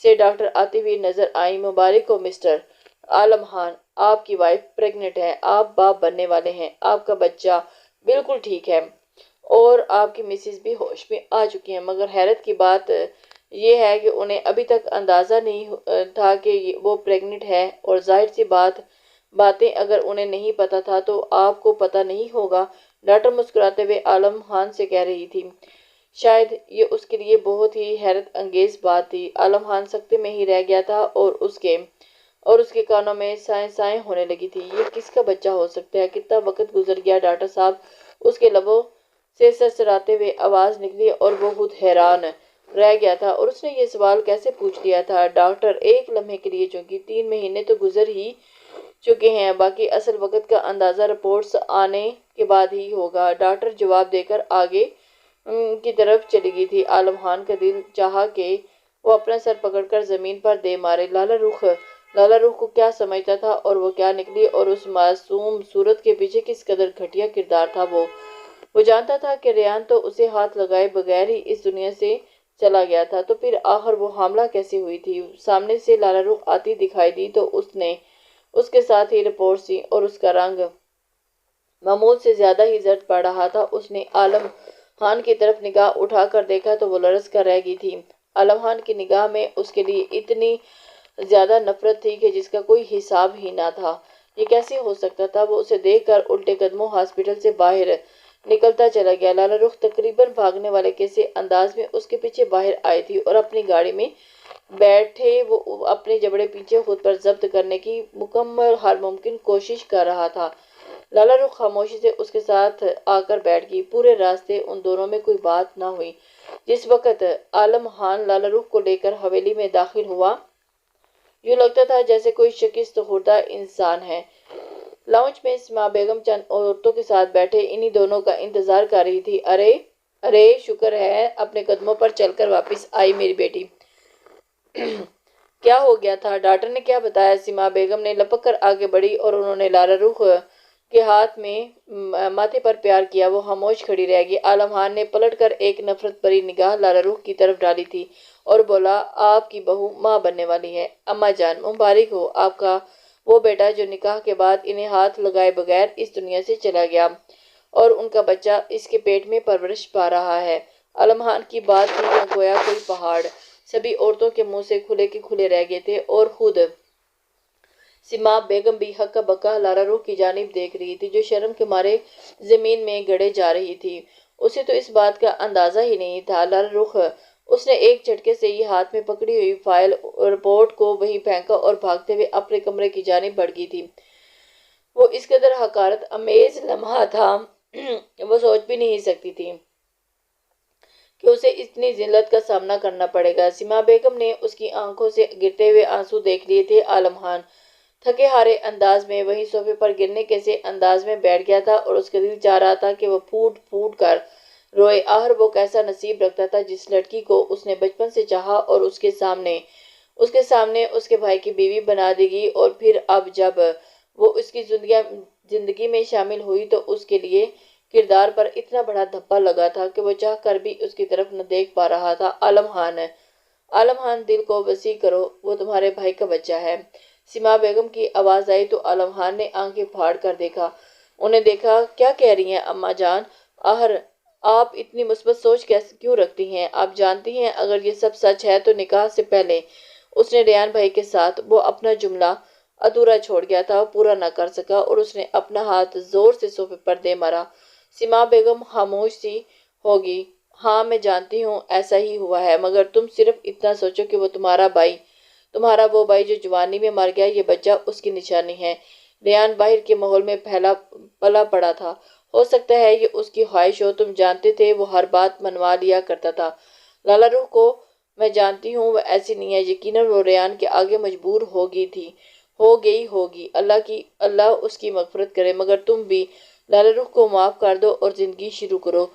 سے ڈاکٹر آتی ہوئی نظر آئی۔ مبارک ہو مسٹر عالم خان، آپ کی وائف پریگننٹ ہے، آپ باپ بننے والے ہیں، آپ کا بچہ بالکل ٹھیک ہے اور آپ کی مسز بھی ہوش میں آ چکی ہیں۔ مگر حیرت کی بات یہ ہے کہ انہیں ابھی تک اندازہ نہیں تھا کہ وہ پریگننٹ ہے، اور ظاہر سی باتیں اگر انہیں نہیں پتا تھا تو آپ کو پتا نہیں ہوگا، ڈاکٹر مسکراتے ہوئے عالم خان سے کہہ رہی تھی۔ شاید یہ اس کے لیے بہت ہی حیرت انگیز بات تھی۔ عالم خان سکتے میں ہی رہ گیا تھا اور اس کے کانوں میں سائیں ہونے لگی تھی۔ یہ کس کا بچہ ہو سکتا ہے؟ کتنا وقت گزر گیا ڈاکٹر صاحب؟ اس کے لبوں سے سرسراتے ہوئے آواز نکلی اور وہ خود حیران رہ گیا تھا، اور اس نے یہ سوال کیسے پوچھ لیا تھا؟ ڈاکٹر ایک لمحے کے لیے چونکی۔ 3 مہینے تو گزر ہی چکے ہیں، باقی اصل وقت کا اندازہ رپورٹس آنے کے بعد ہی ہوگا، ڈاکٹر جواب دے کر آگے کی طرف چلی گئی تھی۔ عالم خان کا دل چاہا کہ وہ اپنا سر پکڑ کر زمین پر دے مارے۔ لالہ رخ کو کیا سمجھتا تھا اور وہ کیا نکلی، اور اس معصوم صورت کے پیچھے کس قدر گھٹیا کردار تھا؟ وہ جانتا تھا کہ ریان تو اسے ہاتھ لگائے بغیر ہی اس دنیا سے چلا گیا تھا، تو پھر آخر وہ حاملہ کیسے ہوئی تھی؟ سامنے سے لالہ رخ آتی دکھائی دی تو اس نے اس کے ساتھ ہی رپورٹس دی، اور اس کا رنگ معمول سے زیادہ ہی زرد پڑ رہا تھا۔ اس نے عالم خان کی طرف نگاہ اٹھا کر دیکھا تو وہ لرز کر رہ گئی تھی۔ عالم خان کی نگاہ میں اس کے لیے اتنی زیادہ نفرت تھی کہ جس کا کوئی حساب ہی نہ تھا۔ یہ کیسے ہو سکتا تھا؟ وہ اسے دیکھ کر الٹے قدموں ہاسپٹل سے باہر نکلتا چلا گیا۔ لالہ رخ تقریباً بھاگنے والے کے سے انداز میں اس کے پیچھے باہر آئی تھی اور اپنی گاڑی میں بیٹھے وہ اپنے جبڑے پیچھے خود پر ضبط کرنے کی مکمل ہر ممکن کوشش کر رہا تھا۔ لالہ رخ خاموشی سے اس کے ساتھ آ کر بیٹھ گئی۔ پورے راستے ان دونوں میں کوئی بات نہ ہوئی۔ جس وقت عالم خان لالہ رخ کو لے کر حویلی میں داخل ہوا، یوں لگتا تھا جیسے کوئی شکست خوردہ انسان ہے۔ لاؤنج میں سیما بیگم چند عورتوں کے ساتھ بیٹھے انہی دونوں کا انتظار کر رہی تھی۔ ارے شکر ہے اپنے قدموں پر چل کر واپس آئی میری بیٹی۔ کیا ہو گیا تھا؟ ڈاکٹر نے کیا بتایا؟ سیما بیگم نے لپک کر آگے بڑھی اور انہوں نے لالہ رخ کے ہاتھ میں ماتھے پر پیار کیا۔ وہ خاموش کھڑی رہ گئی۔ عالم خان نے پلٹ کر ایک نفرت بھری نگاہ لالہ رخ کی طرف ڈالی تھی اور بولا، آپ کی بہو ماں بننے والی ہے۔ اماں جان مبارک ہو، آپ کا وہ بیٹا جو نکاح کے بعد انہیں ہاتھ لگائے بغیر اس دنیا سے چلا گیا، اور ان کا بچہ اس کے پیٹ میں پرورش پا رہا ہے۔ عالم خان کی بات تھی یا گویا کوئی پہاڑ؟ سبھی عورتوں کے منہ سے کھلے کے کھلے رہ گئے تھے، اور خود سیما بیگم بھی ہکا بکا لالہ رخ کی جانب دیکھ رہی تھی جو شرم کے مارے زمین میں گڑے جا رہی تھی۔ اسے تو اس بات کا اندازہ ہی نہیں تھا۔ لالہ رخ، اس نے ایک جھٹکے سے ہی ہاتھ میں پکڑی ہوئی فائل رپورٹ کو وہیں پھینکا اور بھاگتے ہوئے اپنے کمرے کی جانب بڑھ گئی تھی۔ وہ اس قدر حقارت آمیز لمحہ تھا، وہ سوچ بھی نہیں سکتی تھی کہ اسے اتنی ذلت کا سامنا کرنا پڑے گا۔ سیما بیگم نے اس کی آنکھوں سے گرتے ہوئے آنسو دیکھ لیے تھے۔ عالم خان تھکے ہارے انداز میں وہیں صوفے پر گرنے کے سے انداز میں بیٹھ گیا تھا، اور اس کا دل چاہ رہا تھا کہ وہ پھوٹ پھوٹ کر روئے۔ آخر وہ کیسا نصیب رکھتا تھا جس لڑکی کو اس نے بچپن سے چاہا اور اس کے سامنے اس کے بھائی کی بیوی بنا دی گئی، اور پھر اب جب وہ اس کی زندگی میں شامل ہوئی تو اس کے لیے کردار پر اتنا بڑا دھبا لگا تھا کہ وہ چاہ کر بھی اس کی طرف نہ دیکھ پا رہا تھا۔ عالم خان دل کو وسیع کرو، وہ تمہارے بھائی کا بچہ ہے۔ سیما بیگم کی آواز آئی تو عالم خان نے آنکھیں پھاڑ کر دیکھا۔ انہیں دیکھا، کیا کہہ رہی ہیں اماں جان؟ آخر آپ اتنی مثبت سوچ کیوں رکھتی ہیں؟ آپ جانتی ہیں اگر یہ سب سچ ہے تو نکاح سے پہلے اس نے ریان بھائی کے ساتھ وہ اپنا جملہ ادھورا چھوڑ گیا تھا، پورا نہ کر سکا، اور اس نے اپنا ہاتھ زور سے صوفے پر دے مارا۔ سیما بیگم خاموش سی ہوگی۔ ہاں میں جانتی ہوں ایسا ہی ہوا ہے، مگر تم صرف اتنا سوچو کہ وہ تمہارا وہ بھائی جو جوانی میں مر گیا، یہ بچہ اس کی نشانی ہے۔ ریان باہر کے ماحول میں پلا پڑا تھا، ہو سکتا ہے یہ اس کی خواہش ہو، تم جانتے تھے وہ ہر بات منوا لیا کرتا تھا۔ لالا روح کو میں جانتی ہوں وہ ایسی نہیں ہے، یقیناً وہ ریان کے آگے مجبور ہو گئی ہوگی، اللہ اس کی مغفرت کرے، مگر تم بھی لالا روح کو معاف کر دو اور زندگی شروع کرو۔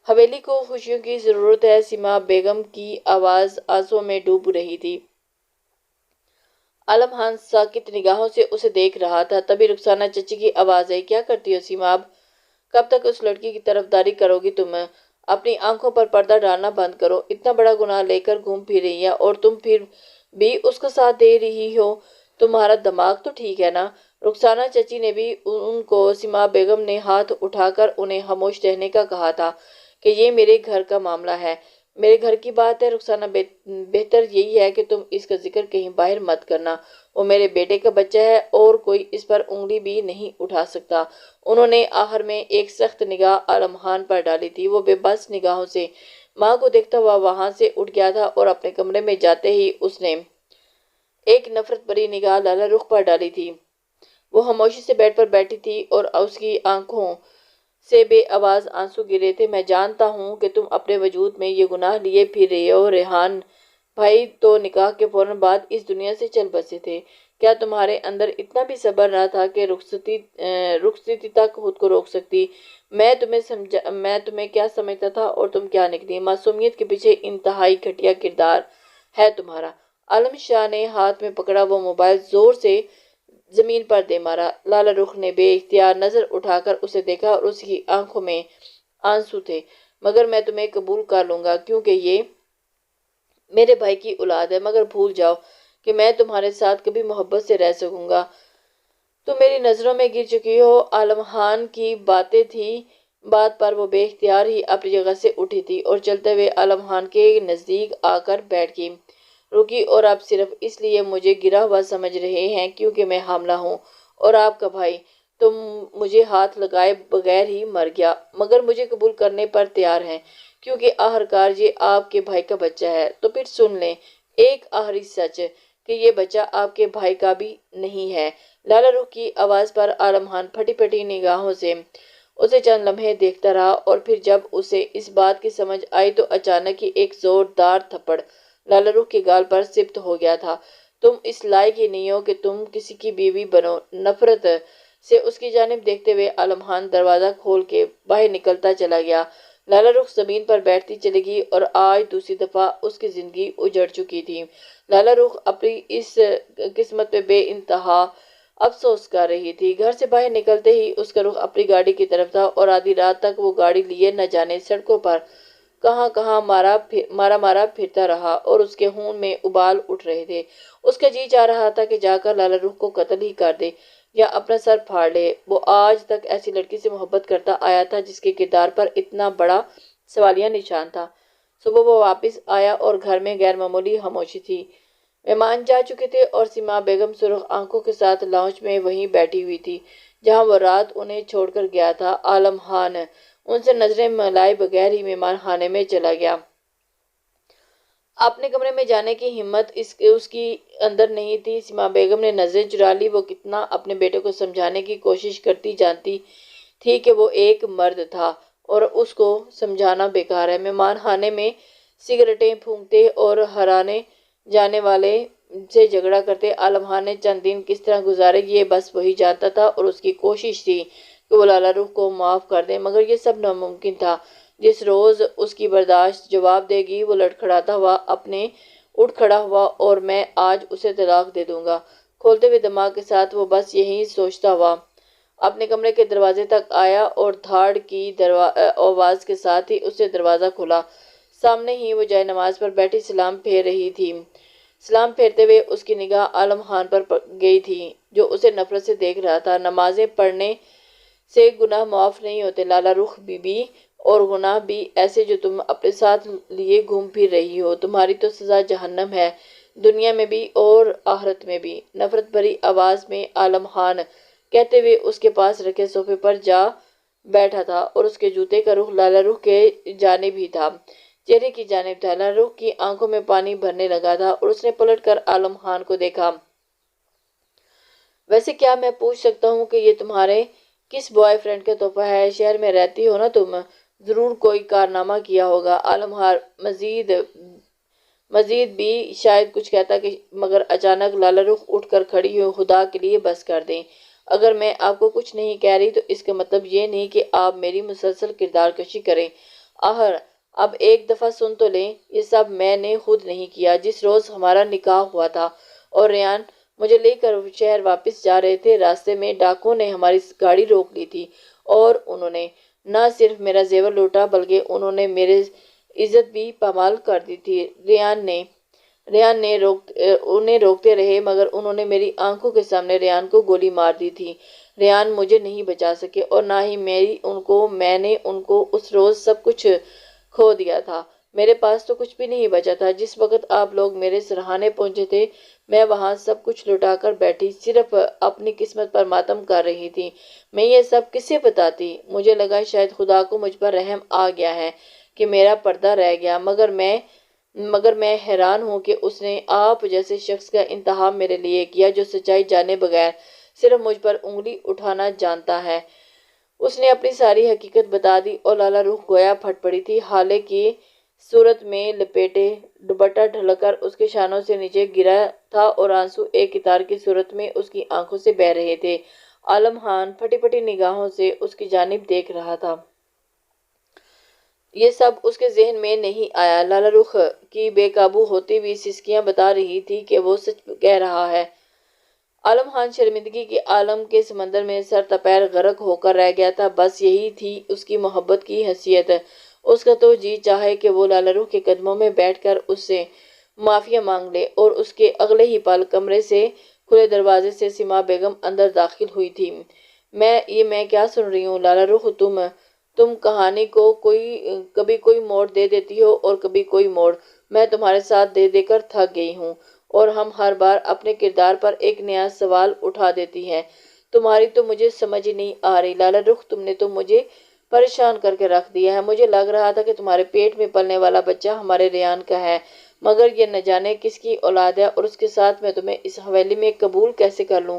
حویلی کو خوشیوں کی ضرورت ہے۔ سیما بیگم کی آواز آنسوؤں میں ڈوب رہی تھی۔ عالم خان ساکت نگاہوں سے اسے دیکھ رہا تھا، تبھی رخسانہ چچی کی آواز آئی، کیا کرتی ہو سیما اب؟ کب تک اس لڑکی کی طرفداری کرو گی تم؟ اپنی آنکھوں پر پردہ ڈالنا بند کرو، اتنا بڑا گناہ لے کر گھوم پھر رہی ہے اور تم پھر بھی اس کو ساتھ دے رہی ہو، تمہارا دماغ تو ٹھیک ہے نا؟ رخسانہ چچی نے بھی ان کو سیما بیگم نے ہاتھ اٹھا کر انہیں خاموش رہنے کا کہا تھا کہ یہ میرے گھر کا معاملہ ہے، میرے گھر کی بات ہے۔ رخسانہ بہتر یہی ہے کہ تم اس کا ذکر کہیں باہر مت کرنا، وہ میرے بیٹے کا بچہ ہے اور کوئی اس پر انگلی بھی نہیں اٹھا سکتا۔ انہوں نے آخر میں ایک سخت نگاہ عالم خان پر ڈالی تھی، وہ بے بس نگاہوں سے ماں کو دیکھتا ہوا وہاں سے اٹھ گیا تھا اور اپنے کمرے میں جاتے ہی اس نے ایک نفرت بھری نگاہ لالا رخ پر ڈالی تھی۔ وہ خاموشی سے بیڈ پر بیٹھی تھی اور اس کی آنکھوں سے بے آواز آنسو گرے تھے۔ میں جانتا ہوں کہ تم اپنے وجود میں یہ گناہ لیے پھر رہے ہو، ریحان بھائی تو نکاح کے فوراً بعد اس دنیا سے چل بسے تھے، کیا تمہارے اندر اتنا بھی صبر نہ تھا کہ رخصتی تک خود کو روک سکتی؟ میں تمہیں کیا سمجھتا تھا اور تم کیا نکلی؟ معصومیت کے پیچھے انتہائی گھٹیا کردار ہے تمہارا۔ عالم شاہ نے ہاتھ میں پکڑا وہ موبائل زور سے زمین پر دے مارا۔ لالا رخ نے بے اختیار نظر اٹھا کر اسے دیکھا اور اس کی آنکھوں میں آنسو تھے۔ مگر میں تمہیں قبول کر لوں گا کیونکہ یہ میرے بھائی کی اولاد ہے، مگر بھول جاؤ کہ میں تمہارے ساتھ کبھی محبت سے رہ سکوں گا۔ تم میری نظروں میں گر چکی ہو۔ عالم خان کی بات پر وہ بے اختیار ہی اپنی جگہ سے اٹھی تھی اور چلتے ہوئے عالم خان کے نزدیک آ کر بیٹھ گئی، رکی، اور آپ صرف اس لیے مجھے گرا ہوا سمجھ رہے ہیں کیونکہ میں حاملہ ہوں اور آپ کا بھائی تو مجھے ہاتھ لگائے بغیر ہی مر گیا، مگر مجھے قبول کرنے پر تیار ہیں کیونکہ آخرکار یہ آپ کے بھائی کا بچہ ہے۔ تو پھر سن لیں ایک آخری سچ کہ یہ بچہ آپ کے بھائی کا بھی نہیں ہے۔ لالا رخ کی آواز پر عالم خان پھٹی پھٹی نگاہوں سے اسے چند لمحے دیکھتا رہا اور پھر جب اسے اس بات کی سمجھ آئی تو اچانک ہی ایک زوردار تھپڑ لالا رخ کے گال پر ثابت ہو گیا تھا۔ تم اس لائق ہی نہیں ہو کہ تم کسی کی بیوی بنو۔ نفرت سے اس کی جانب دیکھتے ہوئے عالم خان دروازہ کھول کے باہر نکلتا چلا گیا۔ لالا رخ زمین پر بیٹھتی چلی گئی اور آج دوسری دفعہ اس کی زندگی اجڑ چکی تھی۔ لالا رخ اپنی اس قسمت پہ بے انتہا افسوس کر رہی تھی۔ گھر سے باہر نکلتے ہی اس کا رخ اپنی گاڑی کی طرف تھا اور آدھی رات تک وہ گاڑی لیے نہ جانے سڑکوں پر کہاں مارا پھرتا رہا اور اس کے خون میں ابال اٹھ رہے تھے۔ اس کا جی چاہ رہا تھا کہ جا کر لالا رخ کو قتل ہی کر دے یا اپنا سر پھاڑ لے۔ وہ آج تک ایسی لڑکی سے محبت کرتا آیا تھا جس کے کردار پر اتنا بڑا سوالیہ نشان تھا۔ صبح وہ واپس آیا اور گھر میں غیر معمولی خاموشی تھی۔ مہمان جا چکے تھے اور سیما بیگم سرخ آنکھوں کے ساتھ لاؤنج میں وہیں بیٹھی ہوئی تھی جہاں وہ رات انہیں چھوڑ کر گیا تھا۔ عالم خان ان سے نظریں ملائے بغیر ہی مہمان خانے میں چلا گیا۔ اپنے کمرے میں جانے کی ہمت اس کی اندر نہیں تھی۔ سیما بیگم نے نظریں چرا لی، وہ کتنا اپنے بیٹے کو سمجھانے کی کوشش کرتی جانتی تھی کہ وہ ایک مرد تھا اور اس کو سمجھانا بیکار ہے۔ مہمان خانے میں سگریٹیں پھونکتے اور ہرانے جانے والے سے جھگڑا کرتے عالم خان نے چند دن کس طرح گزارے یہ بس وہی جانتا تھا اور اس کی کوشش تھی کہ وہ لالا رخ کو معاف کر دے، مگر یہ سب ناممکن تھا۔ جس روز اس کی برداشت جواب دے گی وہ لڑکھڑاتا ہوا اٹھ کھڑا ہوا اور میں آج اسے طلاق دے دوں گا۔ کھولتے ہوئے دماغ کے ساتھ وہ بس یہی سوچتا ہوا اپنے کمرے کے دروازے تک آیا اور دھاڑ کی آواز کے ساتھ ہی اسے دروازہ کھلا۔ سامنے ہی وہ جائے نماز پر بیٹھی سلام پھیر رہی تھی۔ سلام پھیرتے ہوئے اس کی نگاہ عالم خان پر گئی تھی جو اسے نفرت سے دیکھ رہا تھا۔ نمازیں پڑھنے سے گناہ معاف نہیں ہوتے لالا رخ بی بی، اور گناہ بھی ایسے جو تم اپنے ساتھ لیے گھوم پھر رہی ہو۔ تمہاری تو سزا جہنم ہے، دنیا میں بھی اور آخرت میں بھی۔ نفرت بھری آواز میں عالم خان کہتے ہوئے اس کے پاس رکھے صوفے پر جا بیٹھا تھا اور اس کے جوتے کا رخ لالا رخ کے جانب ہی تھا، چہرے کی جانب تھا۔ لالا رخ کی آنکھوں میں پانی بھرنے لگا تھا اور اس نے پلٹ کر عالم خان کو دیکھا۔ ویسے کیا میں پوچھ سکتا ہوں کہ یہ تمہارے کس بوائے فرینڈ کا تحفہ ہے؟ شہر میں رہتی ہو نا تم، ضرور کوئی کارنامہ کیا ہوگا۔ عالم خان مزید بھی شاید کچھ کہتا کہ مگر اچانک لالا رخ اٹھ کر کھڑی ہوئی، خدا کے لیے بس کر دیں۔ اگر میں آپ کو کچھ نہیں کہہ رہی تو اس کا مطلب یہ نہیں کہ آپ میری مسلسل کردار کشی کریں۔ آخر اب ایک دفعہ سن تو لیں، یہ سب میں نے خود نہیں کیا۔ جس روز ہمارا نکاح ہوا تھا اور ریان مجھے لے کر شہر واپس جا رہے تھے، راستے میں ڈاکوؤں نے ہماری گاڑی روک لی تھی اور انہوں نے نہ صرف میرا زیور لوٹا بلکہ انہوں نے میری عزت بھی پامال کر دی تھی۔ ریان نے انہیں روکتے رہے مگر انہوں نے میری آنکھوں کے سامنے ریان کو گولی مار دی تھی۔ ریان مجھے نہیں بچا سکے اور نہ ہی میں نے ان کو اس روز سب کچھ کھو دیا تھا۔ میرے پاس تو کچھ بھی نہیں بچا تھا۔ جس وقت آپ لوگ میرے سرہانے پہنچے تھے میں وہاں سب کچھ لٹا کر بیٹھی صرف اپنی قسمت پر ماتم کر رہی تھی۔ میں یہ سب کسے بتاتی؟ مجھے لگا شاید خدا کو مجھ پر رحم آ گیا ہے کہ میرا پردہ رہ گیا، مگر میں حیران ہوں کہ اس نے آپ جیسے شخص کا انتخاب میرے لیے کیا جو سچائی جانے بغیر صرف مجھ پر انگلی اٹھانا جانتا ہے۔ اس نے اپنی ساری حقیقت بتا دی اور لالا رخ گویا پھٹ پڑی تھی۔ حالے کی صورت میں لپیٹے دوپٹہ ڈھل کر اس کے شانوں سے نیچے گرا تھا اور آنسو ایک قطار کی صورت میں اس کی آنکھوں سے بہہ رہے تھے۔ عالم خان پھٹی پھٹی نگاہوں سے اس کی جانب دیکھ رہا تھا۔ یہ سب اس کے ذہن میں نہیں آیا۔ لالا رخ کی بے قابو ہوتی ہوئی سسکیاں بتا رہی تھی کہ وہ سچ کہہ رہا ہے۔ عالم خان شرمندگی کے عالم کے سمندر میں سر تپیر غرق ہو کر رہ گیا تھا۔ بس یہی تھی اس کی محبت کی حیثیت۔ اس کا تو جی چاہے کہ وہ لالا رخ کے قدموں میں بیٹھ کر اس سے معافی مانگ لے، اور اس کے اگلے ہی پل کمرے سے کھلے دروازے سے سما بیگم اندر داخل ہوئی تھی۔ میں کیا سن رہی ہوں لالا رخ؟ تم کہانی کو کبھی کوئی موڑ دے دیتی ہو اور کبھی کوئی موڑ۔ میں تمہارے ساتھ دے دے کر تھک گئی ہوں اور ہم ہر بار اپنے کردار پر ایک نیا سوال اٹھا دیتی ہیں۔ تمہاری تو مجھے سمجھ ہی نہیں آ رہی لالا رخ، تم نے تو مجھے پریشان کر کے رکھ دیا ہے۔ مجھے لگ رہا تھا کہ تمہارے پیٹ میں پلنے والا بچہ ہمارے ریان کا ہے، مگر یہ نہ جانے کس کی اولاد ہے، اور اس کے ساتھ میں تمہیں اس حویلی میں قبول کیسے کر لوں؟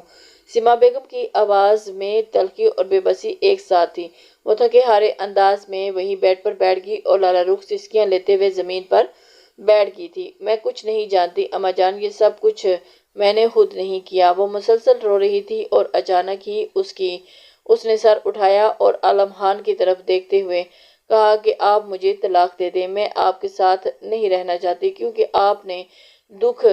سما بیگم کی آواز میں تلخی اور بے بسی ایک ساتھ تھی۔ وہ تھکے ہارے انداز میں وہیں بیڈ پر بیٹھ گئی اور لالا رخ سسکیاں لیتے ہوئے زمین پر بیٹھ گئی تھی۔ میں کچھ نہیں جانتی اماں جان، یہ سب کچھ میں نے خود نہیں کیا۔ وہ مسلسل رو رہی تھی اور اچانک ہی اس نے سر اٹھایا اور عالم خان کی طرف دیکھتے ہوئے کہا کہ آپ مجھے طلاق دے دیں، میں آپ کے ساتھ نہیں رہنا چاہتی، کیونکہ آپ نے دکھ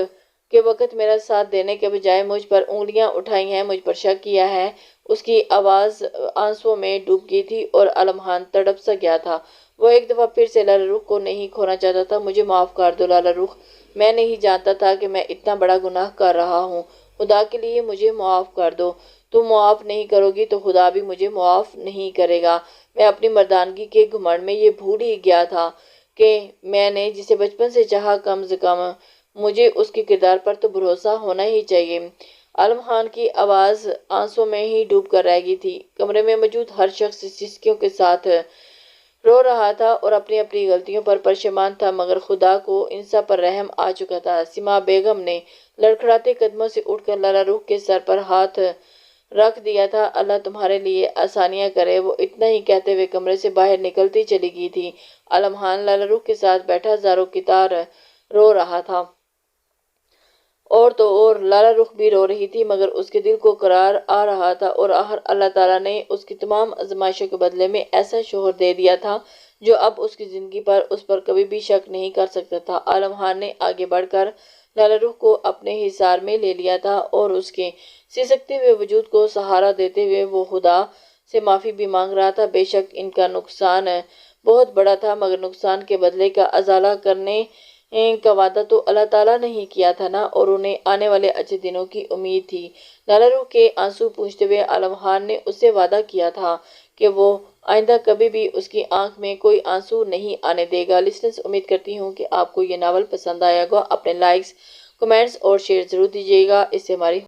کے وقت میرا ساتھ دینے کے بجائے مجھ پر انگلیاں اٹھائی ہیں، مجھ پر شک کیا ہے۔ اس کی آواز آنسوؤں میں ڈوب گئی تھی اور عالم خان تڑپ سا گیا تھا۔ وہ ایک دفعہ پھر سے لالا رخ کو نہیں کھونا چاہتا تھا۔ مجھے معاف کر دو لالا رخ، میں نہیں جانتا تھا کہ میں اتنا بڑا گناہ کر رہا ہوں، خدا کے لیے مجھے معاف کر دو۔ تم معاف نہیں کرو گی تو خدا بھی مجھے معاف نہیں کرے گا۔ میں اپنی مردانگی کے گھمنڈ میں یہ بھول ہی گیا تھا کہ میں نے جسے بچپن سے چاہا، کم از کم مجھے اس کے کردار پر تو بھروسہ ہونا ہی چاہیے۔ عالم خان کی آواز آنسوؤں میں ہی ڈوب کر رہ گئی تھی۔ کمرے میں موجود ہر شخص سسکیوں کے ساتھ رو رہا تھا اور اپنی اپنی غلطیوں پر پشیمان تھا، مگر خدا کو ان سب پر رحم آ چکا تھا۔ سما بیگم نے لڑکھڑاتے قدموں سے اٹھ کر لالا رخ کے سر پر ہاتھ رکھ دیا تھا۔ اللہ تمہارے لیے آسانیاں کرے، وہ اتنا ہی کہتے ہوئے کمرے سے باہر نکلتی چلی گئی تھی۔ عالم خان لالا رخ کے ساتھ بیٹھا زاروں کی طرح رو رہا تھا۔ اور تو اور لالا رخ بھی رو رہی تھی، مگر اس کے دل کو قرار آ رہا تھا، اور آخر اللہ تعالیٰ نے اس کی تمام آزمائشوں کے بدلے میں ایسا شوہر دے دیا تھا جو اب اس کی زندگی پر اس پر کبھی بھی شک نہیں کر سکتا تھا۔ عالم خان نے آگے بڑھ کر لالا رخ کو اپنے حصار میں لے لیا تھا اور اس کے سسکتے ہوئے وجود کو سہارا دیتے ہوئے وہ خدا سے معافی بھی مانگ رہا تھا۔ بے شک ان کا نقصان بہت بڑا تھا، مگر نقصان کے بدلے کا ازالہ کرنے کا وعدہ تو اللہ تعالیٰ نے ہی کیا تھا نا، اور انہیں آنے والے اچھے دنوں کی امید تھی۔ لالا رخ کے آنسو پوچھتے ہوئے عالم خان نے اس سے وعدہ کیا تھا کہ وہ آئندہ کبھی بھی اس کی آنکھ میں کوئی آنسو نہیں آنے دے گا۔ لسنرز، امید کرتی ہوں کہ آپ کو یہ ناول پسند آیا ہوگا۔ اپنے لائکس، کمنٹس اور شیئر ضرور دیجیے گا، اس سے ہماری